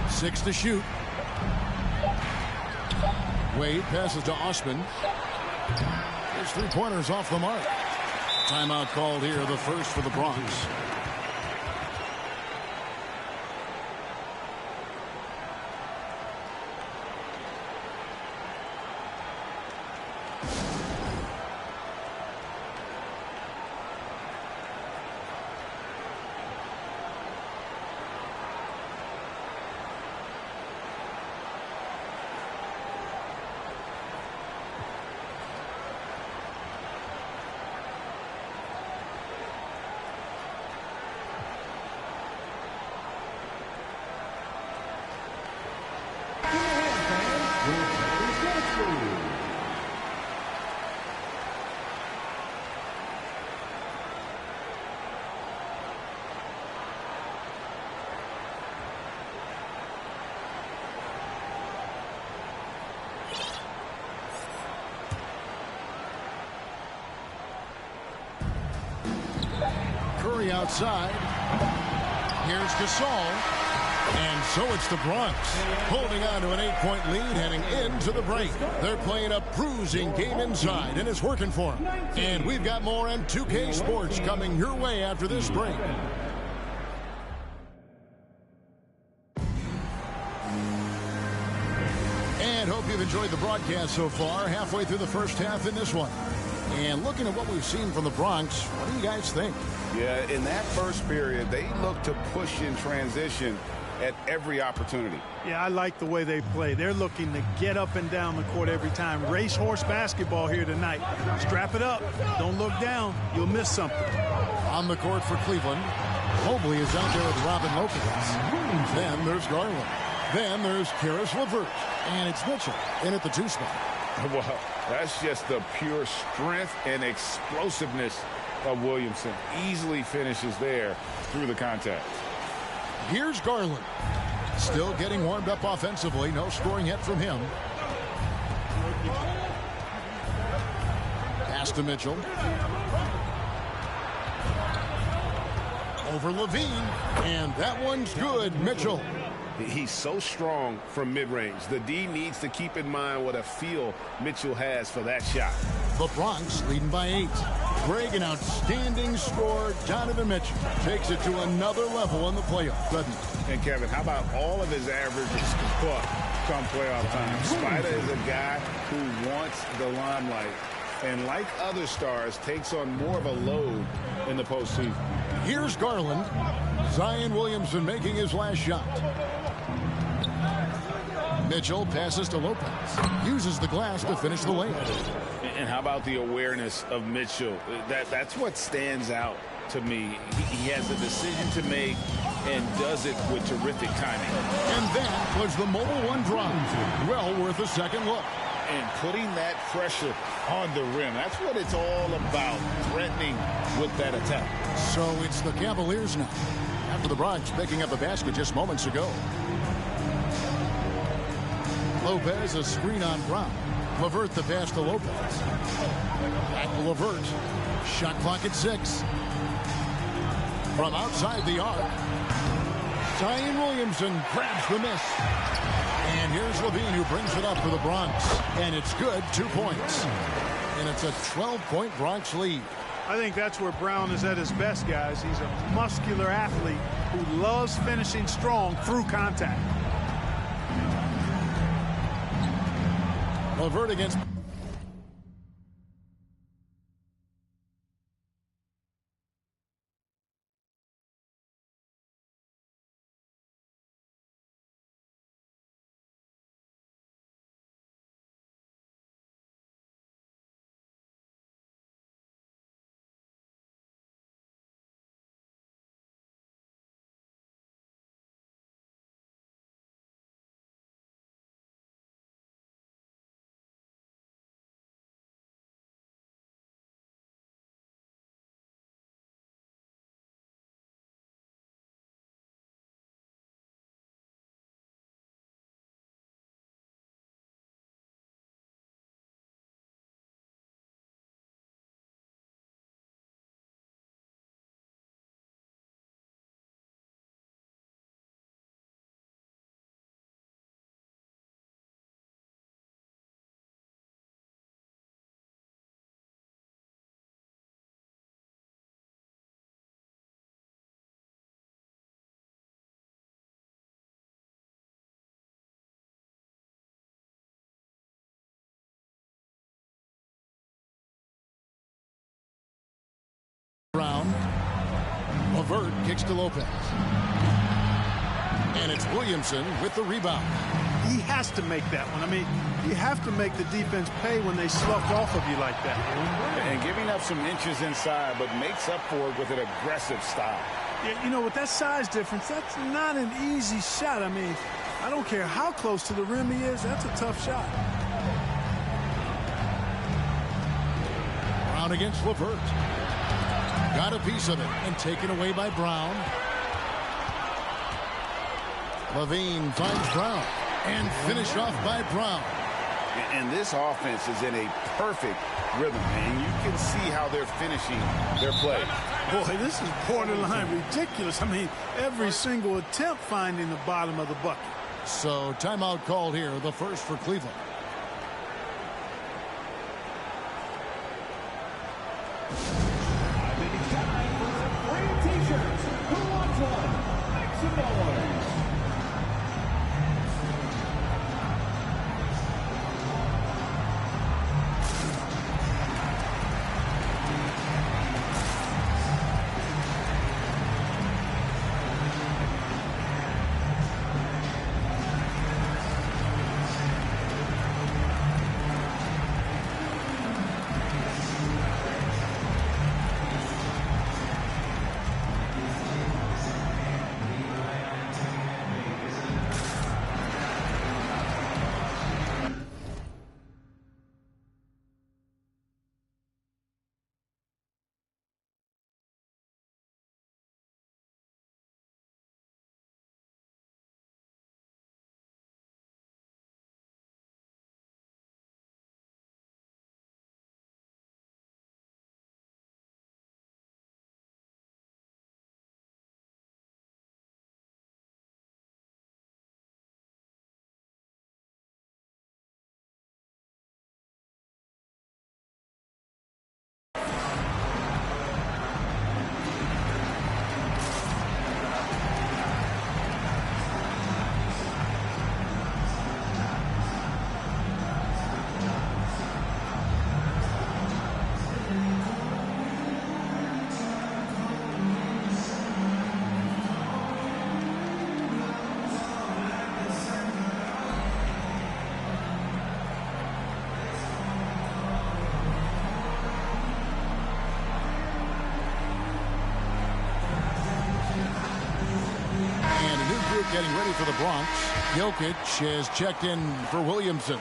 6 to shoot. Wade passes to Osman. There's 3-pointers off the mark. Timeout called here, the first for the Bronx. Curry outside. Here's Gasol. And so it's the Bronx holding on to an 8-point lead heading into the break. They're playing a bruising game inside, and it's working for them. And we've got more on 2K Sports coming your way after this break. And hope you've enjoyed the broadcast so far. Halfway through the first half in this one. And looking at what we've seen from the Bronx, what do you guys think? Yeah, in that first period, they look to push in transition at every opportunity. Yeah, I like the way they play. They're looking to get up and down the court every time. Racehorse basketball here tonight. Strap it up. Don't look down. You'll miss something. On the court for Cleveland, Mobley is out there with Robin Lopez. Then there's Garland. Then there's Karis LeVert. And it's Mitchell in at the 2 spot. Well, that's just the pure strength and explosiveness of Williamson. Easily finishes there through the contact. Here's Garland. Still getting warmed up offensively. No scoring yet from him. Pass to Mitchell. Over Levine. And that one's good. Mitchell. He's so strong from mid-range. The D needs to keep in mind what a feel Mitchell has for that shot. The Bronx leading by 8. Greg, an outstanding score. Donovan Mitchell takes it to another level in the playoffs, doesn't he? And Kevin, how about all of his averages come playoff time? Spider is a guy who wants the limelight, and like other stars, takes on more of a load in the postseason. Here's Garland. Zion Williamson making his last shot. Mitchell passes to Lopez. Uses the glass to finish the layup. And how about the awareness of Mitchell? That's what stands out to me. He has a decision to make and does it with terrific timing. And that was the Mobile One drive. Well worth a second look. And putting that pressure on the rim. That's what it's all about, threatening with that attack. So it's the Cavaliers now, after the Bronx picking up a basket just moments ago. Lopez, a screen on Brown. LeVert the pass to Lopez. Back to LeVert. Shot clock at 6. From outside the arc, Zion Williamson grabs the miss. And here's Levine, who brings it up for the Bronx. And it's good, 2 points. And it's a 12-point Bronx lead. I think that's where Brown is at his best, guys. He's a muscular athlete who loves finishing strong through contact. LeVert against Brown. LeVert kicks to Lopez. And it's Williamson with the rebound. He has to make that one. I mean, you have to make the defense pay when they slough off of you like that. And giving up some inches inside, but makes up for it with an aggressive style. Yeah, you know, with that size difference, that's not an easy shot. I mean, I don't care how close to the rim he is, that's a tough shot. Brown against LeVert. Got a piece of it and taken away by Brown. Levine finds Brown and finished off by Brown. And this offense is in a perfect rhythm, and you can see how they're finishing their play. Boy, this is borderline ridiculous. I mean, every single attempt finding the bottom of the bucket. So timeout called here, the first for Cleveland. getting ready for the Bronx. Jokic has checked in for Williamson.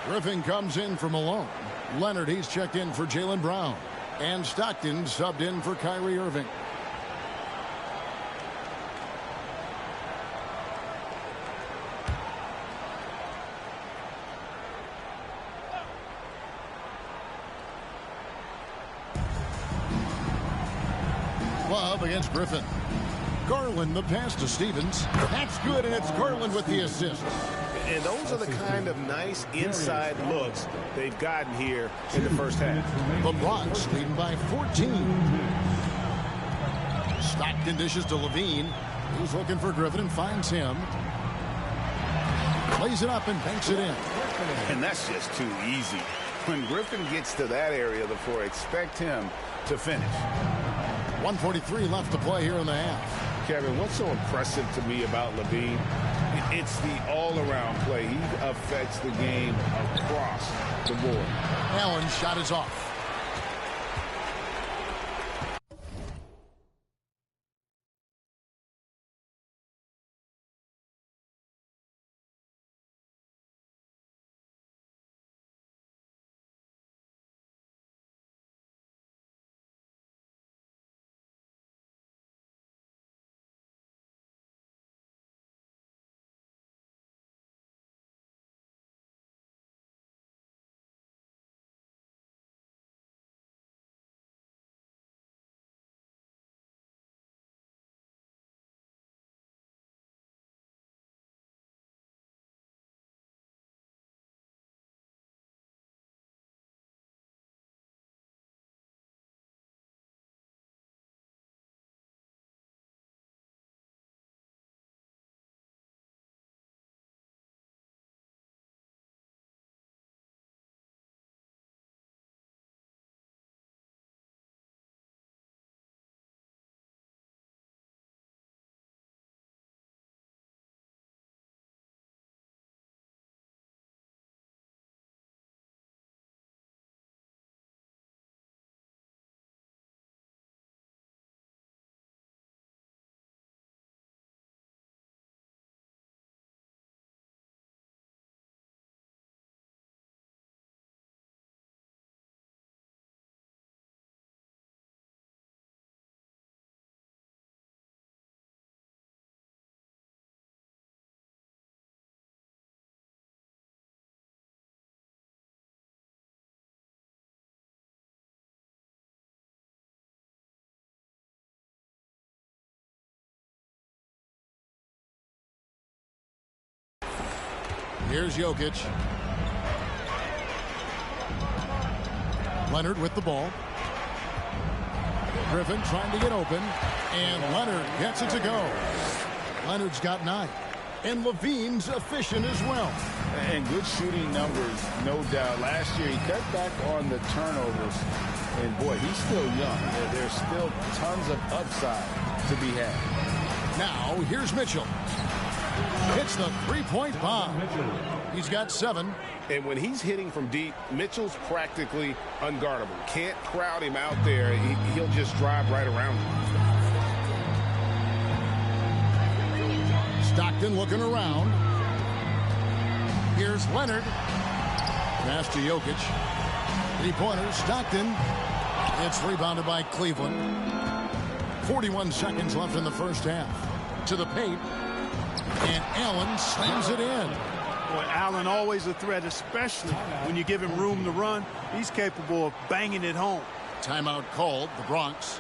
Griffin comes in for Malone. Leonard, he's checked in for Jaylen Brown. And Stockton subbed in for Kyrie Irving. Love against Griffin. Garland, the pass to Stevens. That's good, and it's Garland with the assist. And those are the kind of nice inside looks they've gotten here in the first half. The Bronx leading by 14. Stockton dishes to Levine. He's looking for Griffin and finds him. Plays it up and banks it in. And that's just too easy. When Griffin gets to that area of the floor, expect him to finish. 1:43 left to play here in the half. Kevin, what's so impressive to me about Levine? It's the all-around play. He affects the game across the board. Allen's shot is off. Here's Jokic. Leonard with the ball. Griffin trying to get open. And Leonard gets it to go. Leonard's got 9. And Levine's efficient as well. And good shooting numbers, no doubt. Last year, he cut back on the turnovers. And, boy, he's still young. There's still tons of upside to be had. Now, here's Mitchell. Hits the three-point bomb. He's got 7. And when he's hitting from deep, Mitchell's practically unguardable. Can't crowd him out there. He'll just drive right around him. Stockton looking around. Here's Leonard. Pass to Jokic. 3-pointer, Stockton. It's rebounded by Cleveland. 41 seconds left in the first half. To the paint. And Allen slams it in. Boy, Allen always a threat, especially when you give him room to run. He's capable of banging it home. Timeout called, the Bronx.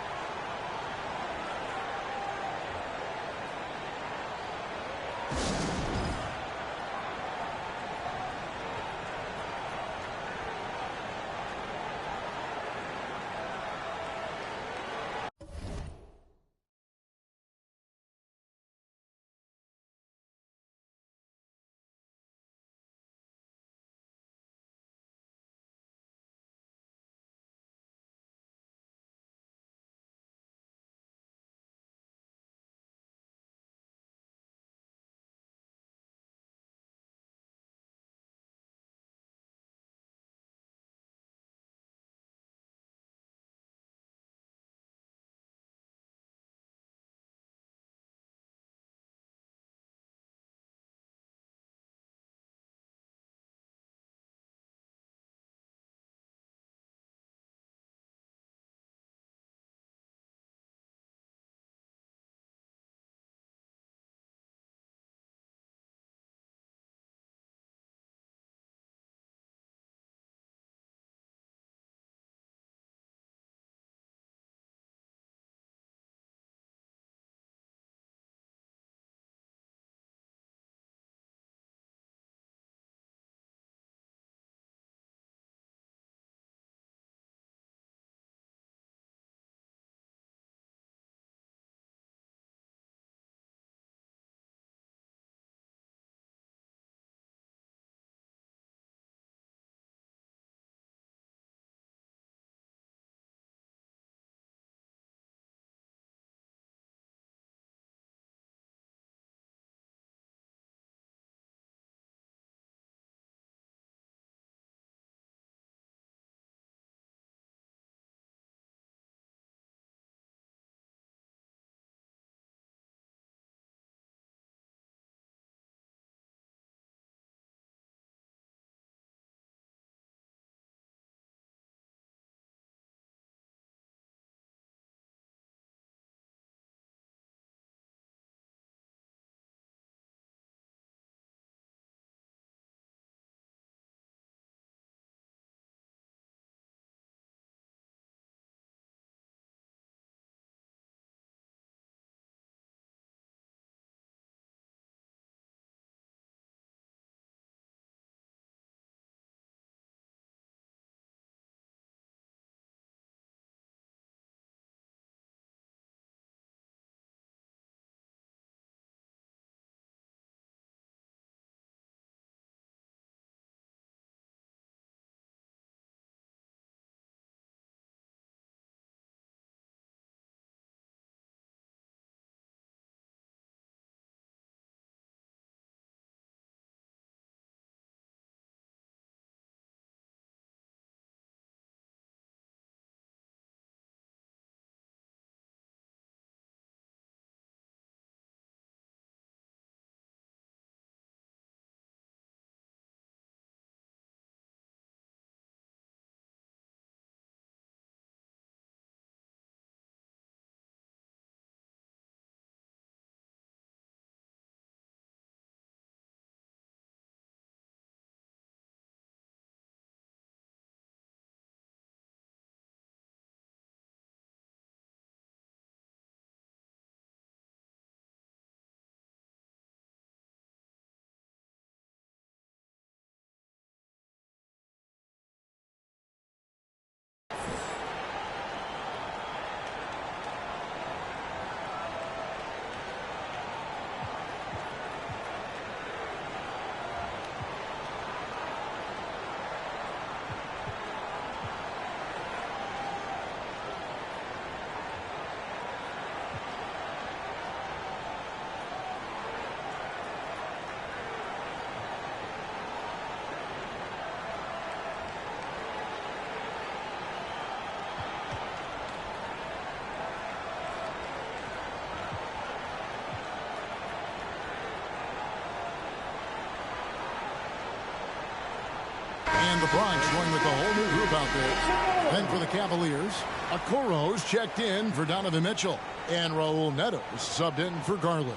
Bronx going with the whole new group out there. Then for the Cavaliers, Okoro's checked in for Donovan Mitchell. And Raul Neto subbed in for Garland.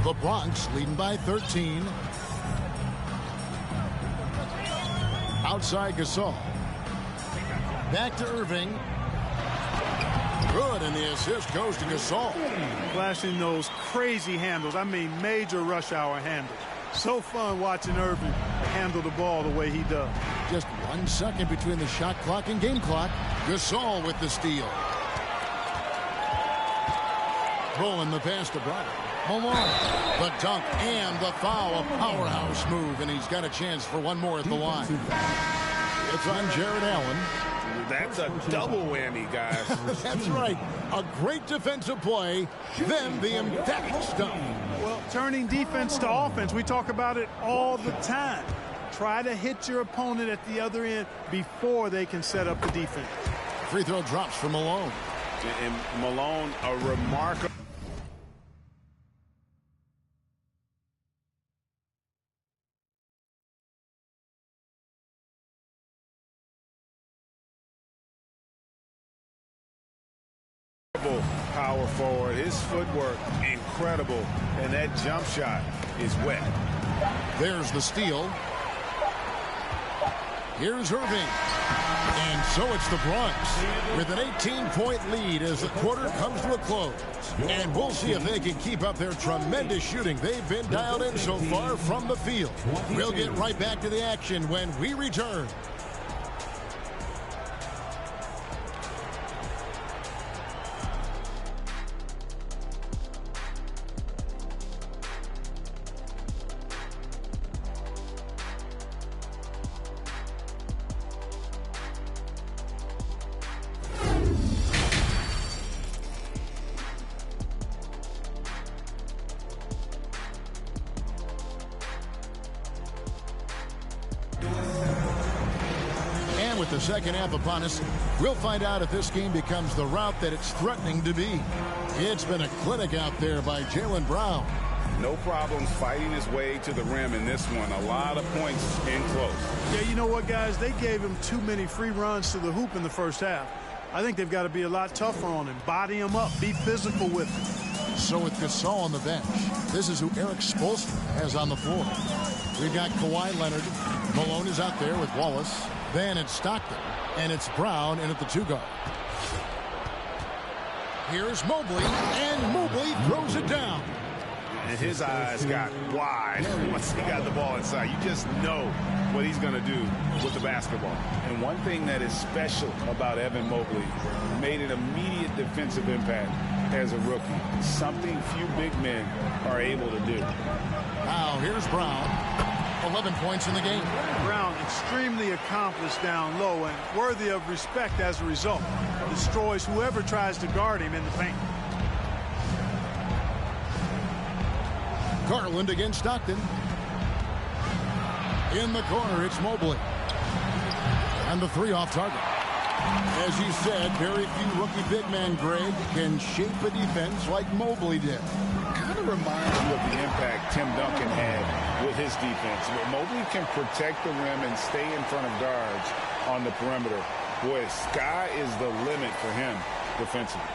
The Bronx leading by 13. Outside Gasol. Back to Irving. Good, and the assist goes to Gasol. Flashing those crazy handles. I mean, major rush hour handles. So fun watching Irving handle the ball the way he does. Just 1 second between the shot clock and game clock. Gasol with the steal. Rolling the pass to Bryant. Malone. The dunk and the foul. A powerhouse move, and he's got a chance for one more at the line. It's on Jared Allen. That's a double whammy, guys. That's right. A great defensive play, then the emphatic stuff. Well, turning defense to offense, we talk about it all the time. Try to hit your opponent at the other end before they can set up the defense. Free throw drops for Malone. And Malone, a remarkable... power forward. His footwork incredible, and that jump shot is wet. There's the steal. Here's Irving. And so it's the Bronx with an 18-point lead as the quarter comes to a close. And we'll see if they can keep up their tremendous shooting. They've been dialed in so far from the field. We'll get right back to the action when we return. With the second half upon us, we'll find out if this game becomes the route that it's threatening to be. It's been a clinic out there by Jaylen Brown. No problems fighting his way to the rim in this one. A lot of points in close. Yeah, you know what, guys? They gave him too many free runs to the hoop in the first half. I think they've got to be a lot tougher on him. Body him up. Be physical with him. So with Gasol on the bench, this is who Eric Spoelstra has on the floor. We've got Kawhi Leonard. Malone is out there with Wallace. Then it's Stockton, and it's Brown in at the 2-guard. Here's Mobley, and Mobley throws it down. And his eyes got wide once he got the ball inside. You just know what he's going to do with the basketball. And one thing that is special about Evan Mobley, made an immediate defensive impact as a rookie. Something few big men are able to do. Now here's Brown. 11 points in the game. Brown extremely accomplished down low and worthy of respect as a result. Destroys whoever tries to guard him in the paint. Garland against Stockton. In the corner, it's Mobley. And the 3 off target. As you said, very few rookie big man, Greg, can shape a defense like Mobley did. Kind of reminds you of the impact Tim Duncan had with his defense. Mobley can protect the rim and stay in front of guards on the perimeter. Boy, sky is the limit for him defensively.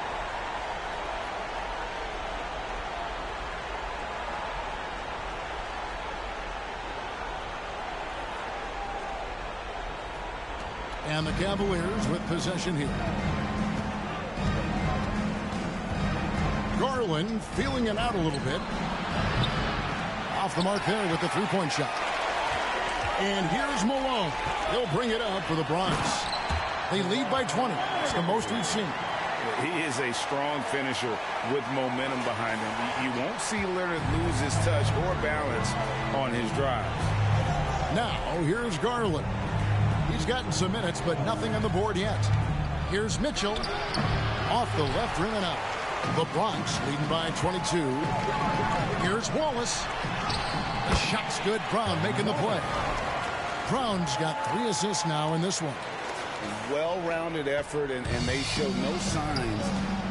And the Cavaliers with possession here. Garland feeling it out a little bit. Off the mark there with the 3-point shot. And here's Malone. He'll bring it up for the Bronx. They lead by 20. It's the most we've seen. He is a strong finisher with momentum behind him. You won't see Leonard lose his touch or balance on his drive. Now here's Garland. He's gotten some minutes, but nothing on the board yet. Here's Mitchell. Off the left rim and out. The Bronx leading by 22. Here's Wallace. The shot's good. Brown making the play. Brown's got 3 assists now in this one. Well-rounded effort, and they show no signs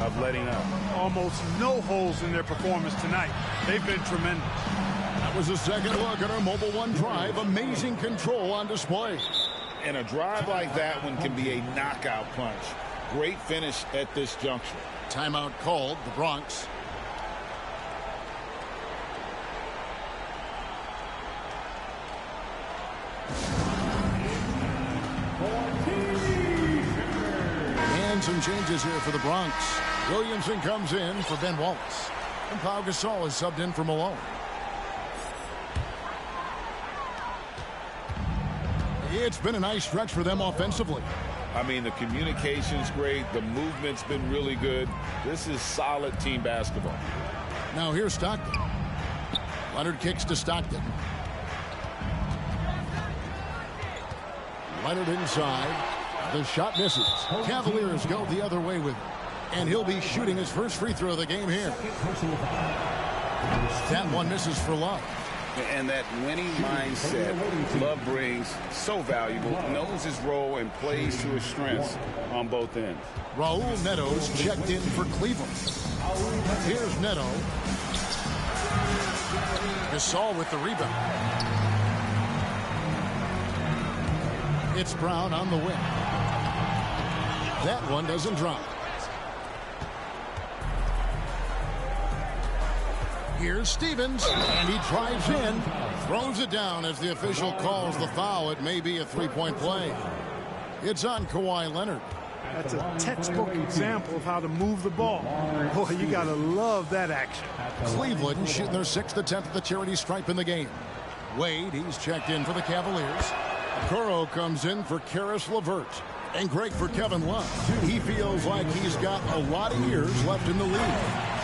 of letting up. Almost no holes in their performance tonight. They've been tremendous. That was a second look at our Mobile One drive. Amazing control on display. And a drive like that one can be a knockout punch. Great finish at this juncture. Timeout called, the Bronx. And some changes here for the Bronx. Williamson comes in for Ben Wallace. And Pau Gasol is subbed in for Malone. It's been a nice stretch for them offensively. I mean, the communication's great. The movement's been really good. This is solid team basketball. Now here's Stockton. Leonard kicks to Stockton. Leonard inside. The shot misses. Cavaliers go the other way with it. And he'll be shooting his first free throw of the game here. That one misses for Love. And that winning mindset Love brings, so valuable, knows his role and plays to his strengths on both ends. Raul Neto's checked in for Cleveland. Here's Neto. Gasol with the rebound. It's Brown on the wing. That one doesn't drop. Here's Stevens, and he drives in, throws it down as the official calls the foul. It may be a three-point play. It's on Kawhi Leonard. That's a textbook example of how to move the ball. Boy, you got to love that action. Cleveland shooting their 6th attempt at the charity stripe in the game. Wade, he's checked in for the Cavaliers. Okoro comes in for Karis LeVert. And great for Kevin Love. He feels like he's got a lot of years left in the league.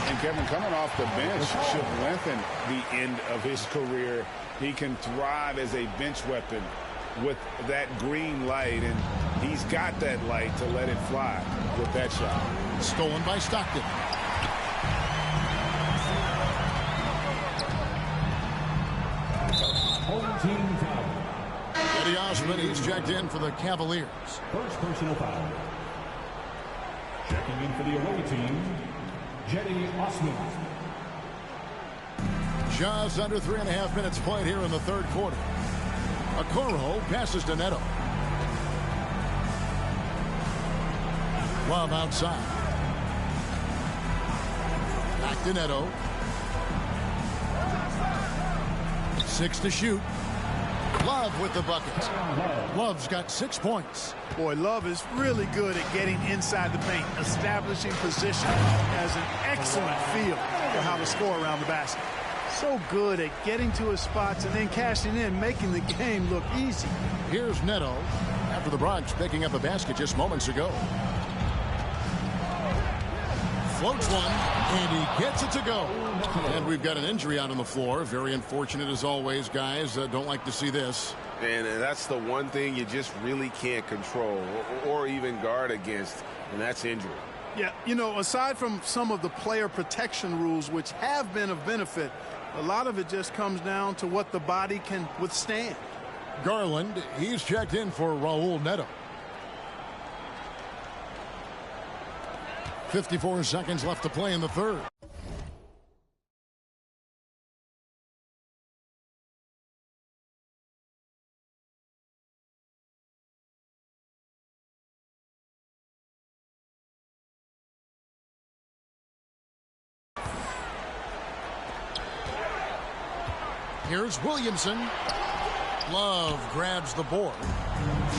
And Kevin, coming off the bench should lengthen the end of his career. He can thrive as a bench weapon with that green light, and he's got that light to let it fly with that shot. Stolen by Stockton. Eddie Osman, he's checked in for the Cavaliers. First personal foul. Checking in for the away team, Jetty Osman. Just under 3.5 minutes played here in the third quarter. Okoro passes to Neto. Love outside. Back to Neto. 6 to shoot. Love with the bucket. Love's got 6 points. Boy, Love is really good at getting inside the paint, establishing position, has an excellent feel for how to score around the basket. So good at getting to his spots and then cashing in, making the game look easy. Here's Neto after the Bronx picking up a basket just moments ago. Floats one, and he gets it to go. And we've got an injury out on the floor. Very unfortunate as always, guys. Don't like to see this. And that's the one thing you just really can't control or even guard against, and that's injury. Yeah, you know, aside from some of the player protection rules, which have been of benefit, a lot of it just comes down to what the body can withstand. Garland, he's checked in for Raul Neto. 54 seconds left to play in the third. Here's Williamson. Love grabs the board.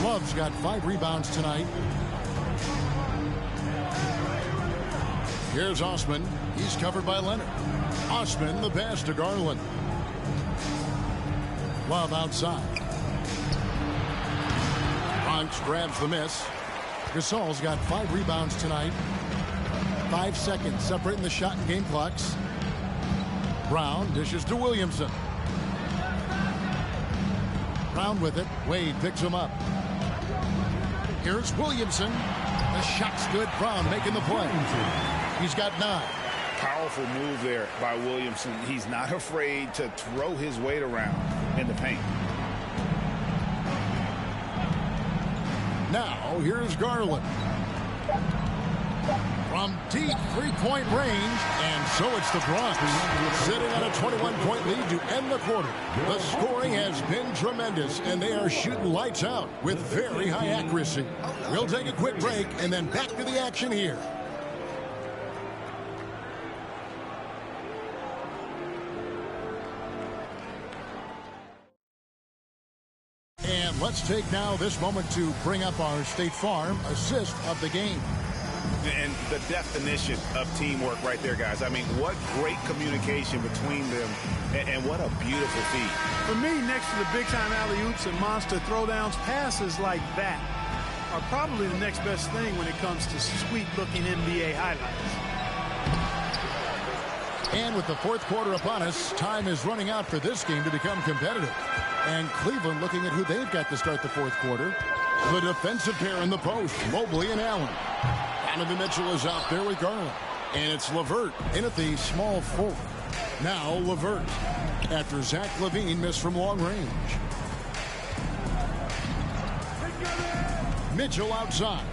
Love's got 5 rebounds tonight. Here's Osman. He's covered by Leonard. Osman, the pass to Garland. Love outside. Bronx grabs the miss. Gasol's got 5 rebounds tonight. 5 seconds separating the shot and game clocks. Brown dishes to Williamson. Brown with it. Wade picks him up. Here's Williamson. The shot's good. Brown making the play. He's got 9. Powerful move there by Williamson. He's not afraid to throw his weight around in the paint. Now, here's Garland. from deep three-point range, and so it's the Bronx sitting on a 21-point lead to end the quarter. The scoring has been tremendous, and they are shooting lights out with very high accuracy. We'll take a quick break and then back to the action here. And let's take now this moment to bring up our State Farm assist of the game. And the definition of teamwork right there, guys. I mean, what great communication between them, and what a beautiful feat. For me, next to the big-time alley-oops and monster throwdowns, passes like that are probably the next best thing when it comes to sweet-looking NBA highlights. And with the fourth quarter upon us, time is running out for this game to become competitive. And Cleveland looking at who they've got to start the fourth quarter. The defensive pair in the post, Mobley and Allen. Donovan Mitchell is out there with Garland. And it's LeVert in at the small forward. Now LeVert after Zach LaVine missed from long range. Mitchell outside.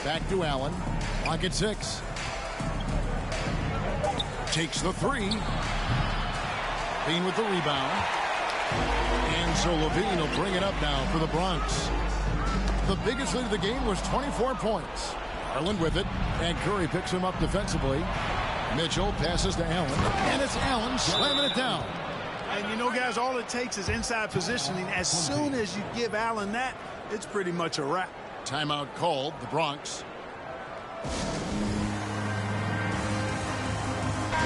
Back to Allen. Clock at 6. Takes the three. LaVine with the rebound. And so LaVine will bring it up now for the Bronx. The biggest lead of the game was 24 points. Garland with it, and Curry picks him up defensively. Mitchell passes to Allen, and it's Allen slamming it down. And you know, guys, all it takes is inside positioning. As soon as you give Allen that, it's pretty much a wrap. Timeout called, the Bronx.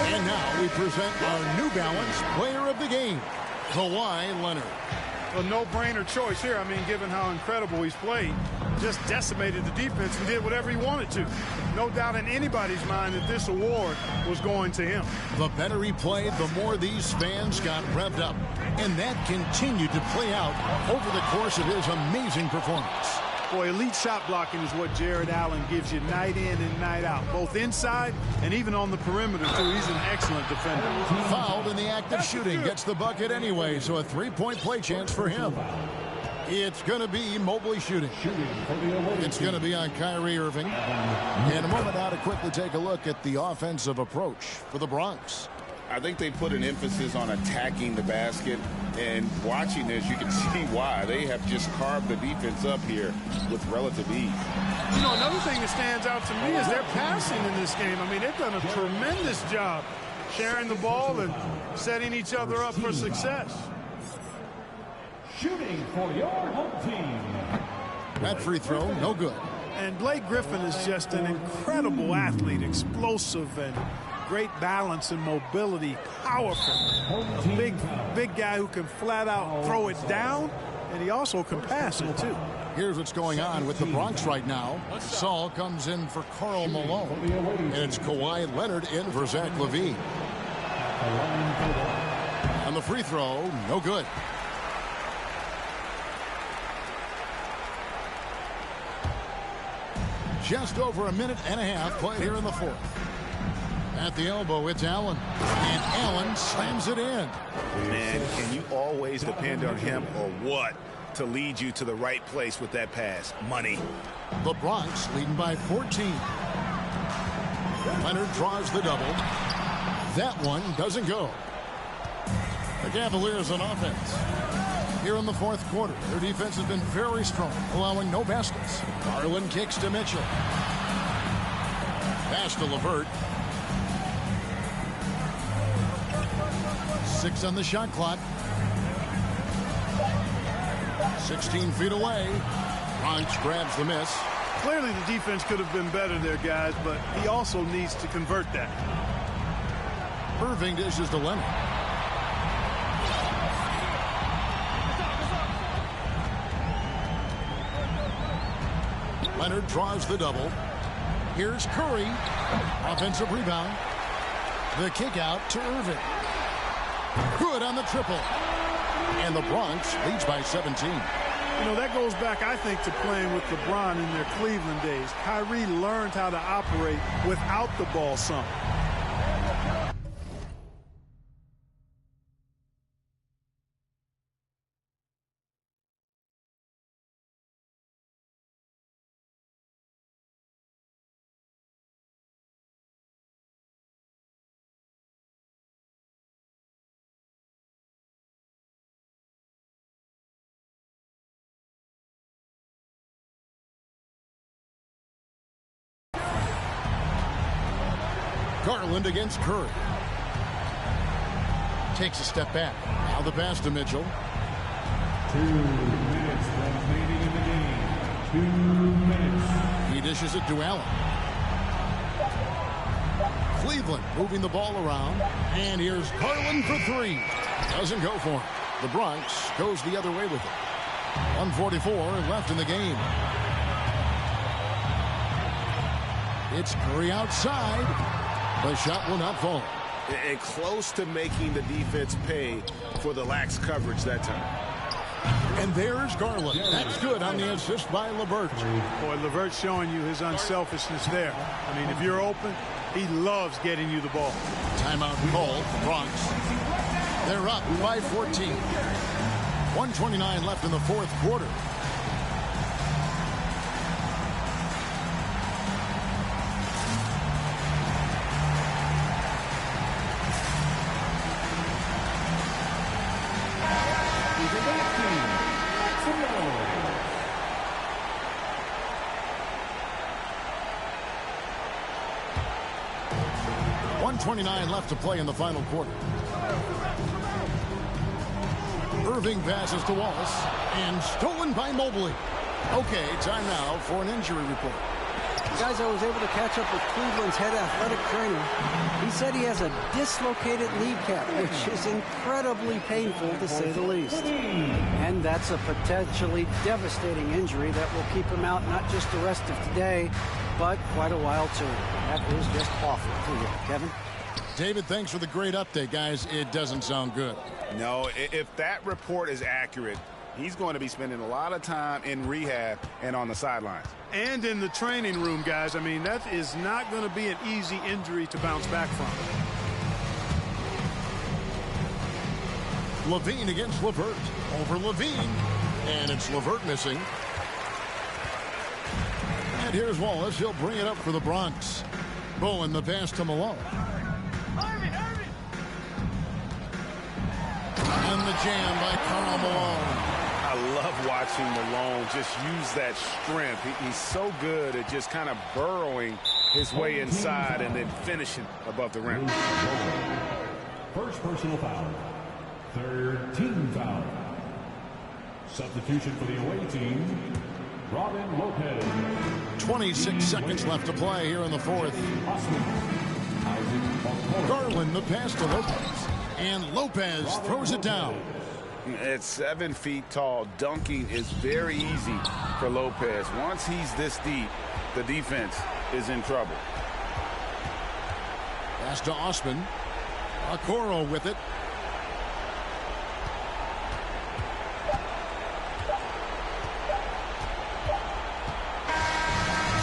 And now we present our New Balance player of the game, Kawhi Leonard. A no-brainer choice here. I mean, given how incredible he's played, just decimated the defense and did whatever he wanted to. No doubt in anybody's mind that this award was going to him. The better he played, the more these fans got revved up. And that continued to play out over the course of his amazing performance. Boy, elite shot blocking is what Jared Allen gives you night in and night out, both inside and even on the perimeter, too. He's an excellent defender. Fouled in the act of shooting, gets the bucket anyway, so a three-point play chance for him. It's going to be Mobley shooting. It's going to be on Kyrie Irving. In a moment now to quickly take a look at the offensive approach for the Bronx. I think they put an emphasis on attacking the basket, and watching this, you can see why. They have just carved the defense up here with relative ease. You know, another thing that stands out to me is their passing in this game. I mean, they've done a tremendous job sharing the ball and setting each other up for success. Shooting for your home team. That free throw, no good. And Blake Griffin is just an incredible athlete, explosive and great balance and mobility, powerful. A big guy who can flat out throw it down, and he also can pass it too. Here's what's going on with the Bronx right now. Saul comes in for Karl Malone, and it's Kawhi Leonard in for Zach LaVine. On the free throw, no good. Just over a minute and a half played here in the fourth. At the elbow, it's Allen. And Allen slams it in. Man, can you always depend on him or what to lead you to the right place with that pass? Money. The Bronx leading by 14. Leonard draws the double. That one doesn't go. The Cavaliers on offense. Here in the fourth quarter, their defense has been very strong, allowing no baskets. Garland kicks to Mitchell. Pass to LeVert. 6 on the shot clock. 16 feet away. Bronx grabs the miss. Clearly the defense could have been better there, guys, but he also needs to convert that. Irving dishes to Leonard. Leonard draws the double. Here's Curry. Offensive rebound. The kick out to Irving. Good on the triple. And the Bronx leads by 17. You know, that goes back, I think, to playing with LeBron in their Cleveland days. Kyrie learned how to operate without the ball some. Garland against Curry. Takes a step back. Now the pass to Mitchell. 2 minutes remaining in the game. 2 minutes. He dishes it to Allen. Cleveland moving the ball around. And here's Garland for 3. Doesn't go for him. The Bronx goes the other way with it. 1:44 left in the game. It's Curry outside. The shot will not fall. And close to making the defense pay for the lax coverage that time. And there's Garland. That's good on the assist by LeVert. Boy, LeVert's showing you his unselfishness there. I mean, if you're open, he loves getting you the ball. Timeout called. Bronx. They're up by 14. 1:29 left in the fourth quarter. .29 left to play in the final quarter. Irving passes to Wallace, and stolen by Mobley. Okay, time now for an injury report. Guys, I was able to catch up with Cleveland's head athletic trainer. He said he has a dislocated kneecap, which is incredibly painful to say the least. And that's a potentially devastating injury that will keep him out not just the rest of today, but quite a while too. That is just awful to hear. Kevin? David, thanks for the great update, guys. It doesn't sound good. No, if that report is accurate, he's going to be spending a lot of time in rehab and on the sidelines. And in the training room, guys. I mean, that is not going to be an easy injury to bounce back from. Levine against LeVert. Over Levine. And it's LeVert missing. And here's Wallace. He'll bring it up for the Bronx. Bowen the pass to Malone. And the jam by Karl Malone. I love watching Malone just use that strength. He's so good at just kind of burrowing his way inside and then finishing above the rim. First personal foul. Third team foul. Substitution for the away team, Robin Lopez. 26 seconds left to play here in the fourth. Garland the pass to Lopez. And Lopez throws it down. At 7 feet tall, dunking is very easy for Lopez. Once he's this deep, the defense is in trouble. Pass to Osman. Okoro with it.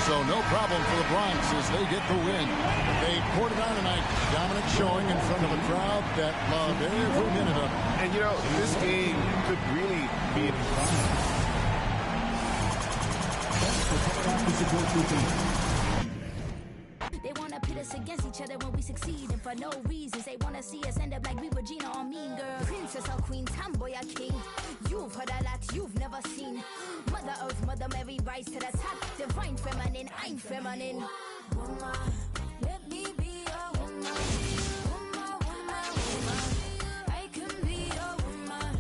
So no problem for the Bronx as they get the win. They poured it on tonight. Dominant showing in front of a crowd that loved every minute of it. And you know, this game could really be They want to pit us against each other when we succeed, and for no reasons. They want to see us end up like we were Gina or Mean Girl. Princess or queen, tomboy or king. You've heard a lot you've never seen. Mother Earth, Mother Mary, rise to the top. Divine feminine, I'm feminine. Woman, let me be a woman. Woman, woman, woman. I can be a woman.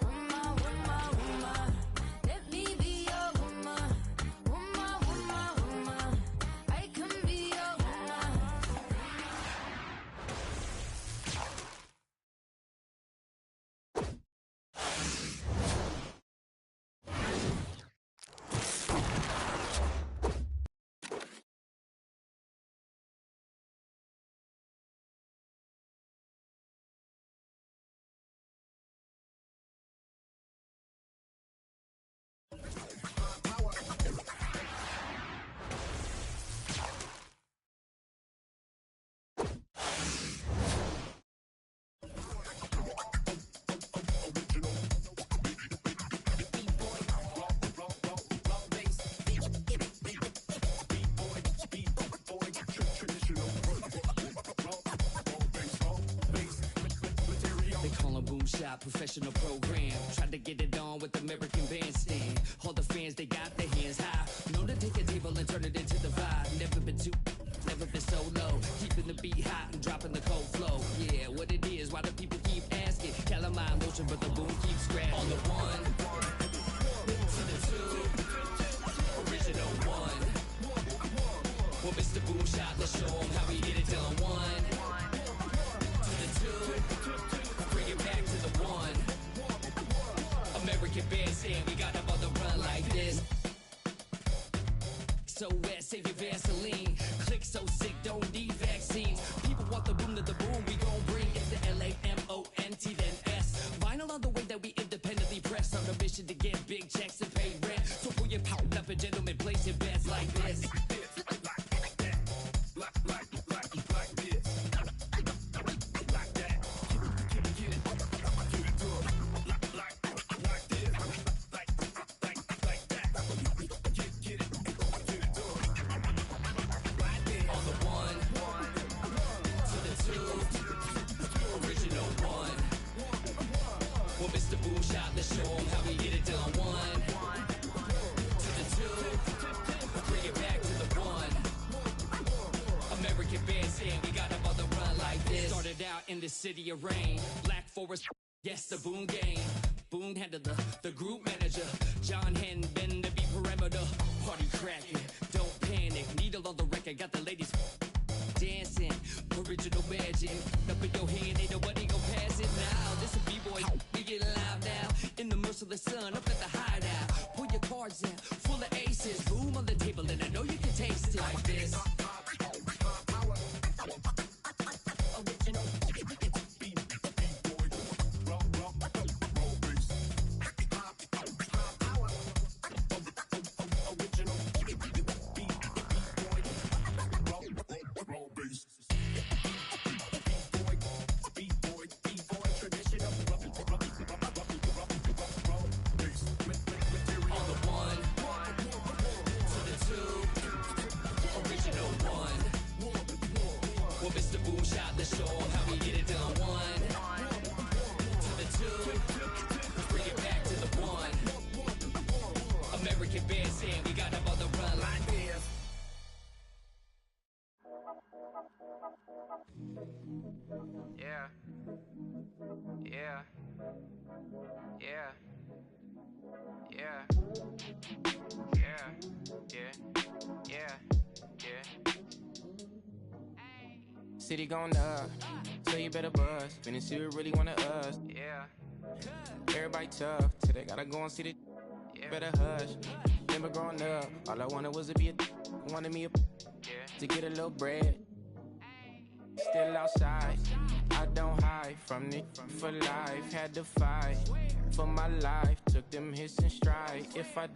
Woman, woman, woman. Let me be a woman. Woman, woman, woman. I can be a woman. Professional program, tried to get it on with American Bandstand. All the fans, they got their hands high. Know to take a table and turn it into the vibe. Never been so low, keeping the beat high. scratch. On the one, to the two, original one. Well, Mr. Boom Shot, let's show him how we get it done. One, to the two, bring it back to the one. American Bandstand, we got them on the run like this. So wet, save your Vaseline. Click so sick, don't need vaccines. People want the boom to the boom, we gon' bring it to LAMONT then S. Vinyl on the way that we independently press. On a mission to get big checks and pay rent. So pull your power up and gentlemen, place your bets like this. Let's show them how we get it done. One, to the two, bring it back to the one. American Bandstand, we got them on the run like this. Started out in the city of rain, Black Forest, yes, the Boom game. Boom handled the group manager. John Henn, been the beat perimeter. Party cracking, don't panic. Needle on the record, got the ladies dancing. Original magic, up in your hand, ain't nobody gon' pass it now. This a B-boy, we get live now. In the merciless sun, up at the hideout. Pull your cards out, full of aces. Boom on the table, and I know you can taste it like this. Original. Let's show them how we get it done. One, to the two, bring it back to the one. American Bandstand, we got them on the run like this. Yeah. Yeah. Yeah. Yeah. Yeah. Yeah. Yeah. Yeah. City going up, so you better buzz. Finna see who really wanna us. Yeah. Everybody tough, till they gotta go and see the. Yeah. Better hush. Never growing up, all I wanted was to be a. Wanted me a. Yeah. To get a little bread. Still outside, I don't hide from it for life. Had to fight for my life. Took them hits in stride. If I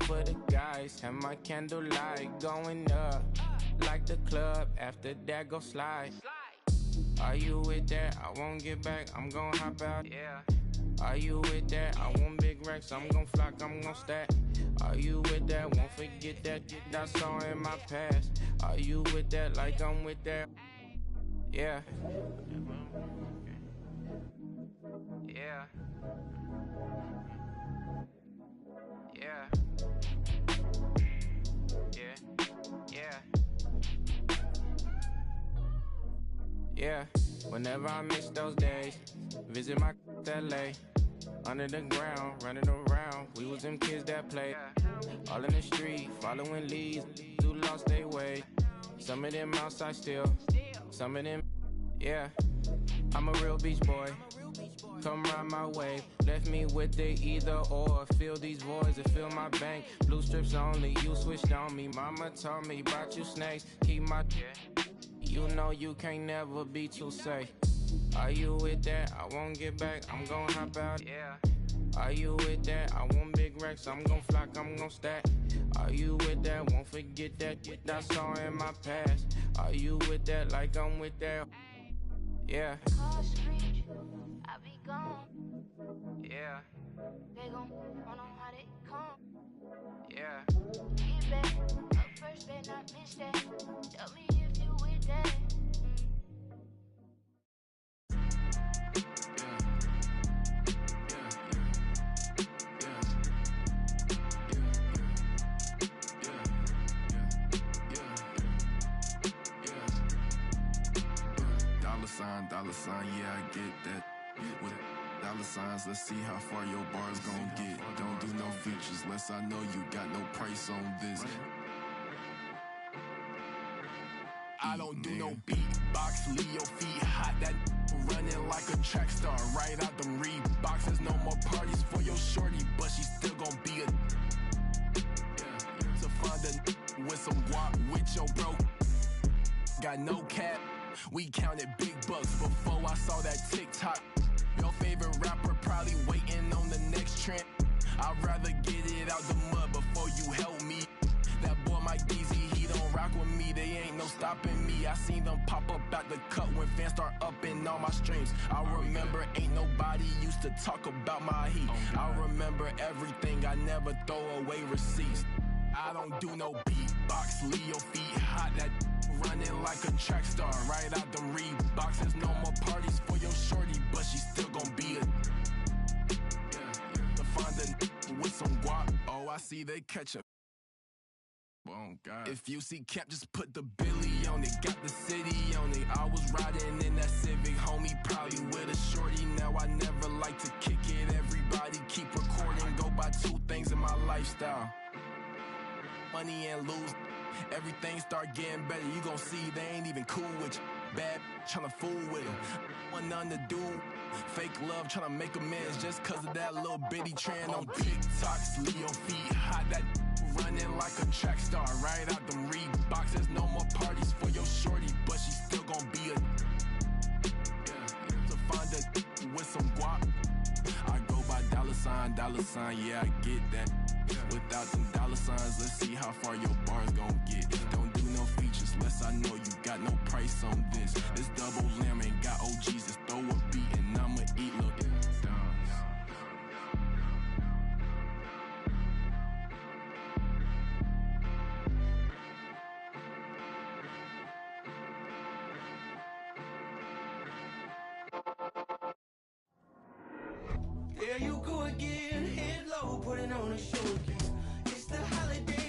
for the guys, have my candlelight going up. Like the club, after that go slide. Are you with that? I won't get back, I'm gon' hop out. Yeah. Are you with that? I want big racks, I'm gon' flock, I'm gon' stack. Are you with that? Won't forget that I saw in my past. Are you with that? Like I'm with that? Yeah. Yeah. Yeah. Yeah. Yeah. Yeah, whenever I miss those days, visit my LA. Under the ground, running around, we was them kids that played. All in the street, following leads, who lost their way. Some of them outside still, some of them, yeah. I'm a real beach boy, come ride my wave. Left me with the either or, fill these voids and fill my bank. Blue strips only, you switched on me. Mama told me about you snakes, keep my... You know you can't never be too safe. Are you with that? I won't get back, I'm gon' hop out. Yeah. Are you with that? I want big racks, I'm gon' flock, I'm gon' stack. Are you with that? Won't forget that I saw in my past. Are you with that? Like I'm with that? Yeah. Call screech, I be gone. Yeah. They gon' run on how they come. Yeah. Get back, up first, better not miss that. Tell me if you with that. Dollar sign, yeah, I get that. With dollar signs, let's see how far your bar's gon' get. Don't do no features, less I know you got no price on this. I don't do no beatbox, leave your feet hot. That running like a track star, right out them Reeboks. There's no more parties for your shorty, but she still gon' be a. To find a with some guap with your bro. Got no cap, we counted big bucks before I saw that TikTok. Your favorite rapper probably waiting on the next trend. I'd rather get it out the mud before you help me. That boy Mike DZ, he don't rock with me. They ain't no stopping me. I seen them pop up at the cut when fans start upping all my streams. I remember ain't nobody used to talk about my heat. I remember everything, I never throw away receipts. I don't do no beatbox, leave your feet hot. That running like a track star, right out them Reeboks. There's no more parties for your shorty, but she still gon' be a. To find a with some guap, oh I see they catch a. Oh God. If you see Cap, just put the Billy on it. Got the city on it. I was riding in that Civic, homie, probably with a shorty. Now I never like to kick it. Everybody keep recording. Go by two things in my lifestyle: money and lose. Everything start getting better. You gon' see they ain't even cool with you. Bad tryna fool with them. Want nothing to do. Fake love tryna make amends just cause of that little bitty trend on TikToks. Leave your feet hot. That running like a track star, right out them Reeboks. There's no more parties for your shorty, but she still gon' be a. To find a with some guap, I go by dollar sign, yeah, I get that. Without them dollar signs, let's see how far your bar's gon' get. Don't do no features, less I know you got no price on this. This double lamb ain't got OGs, just throw a beat and I'ma eat, look at There you go again, head low, putting on a show again. It's the holiday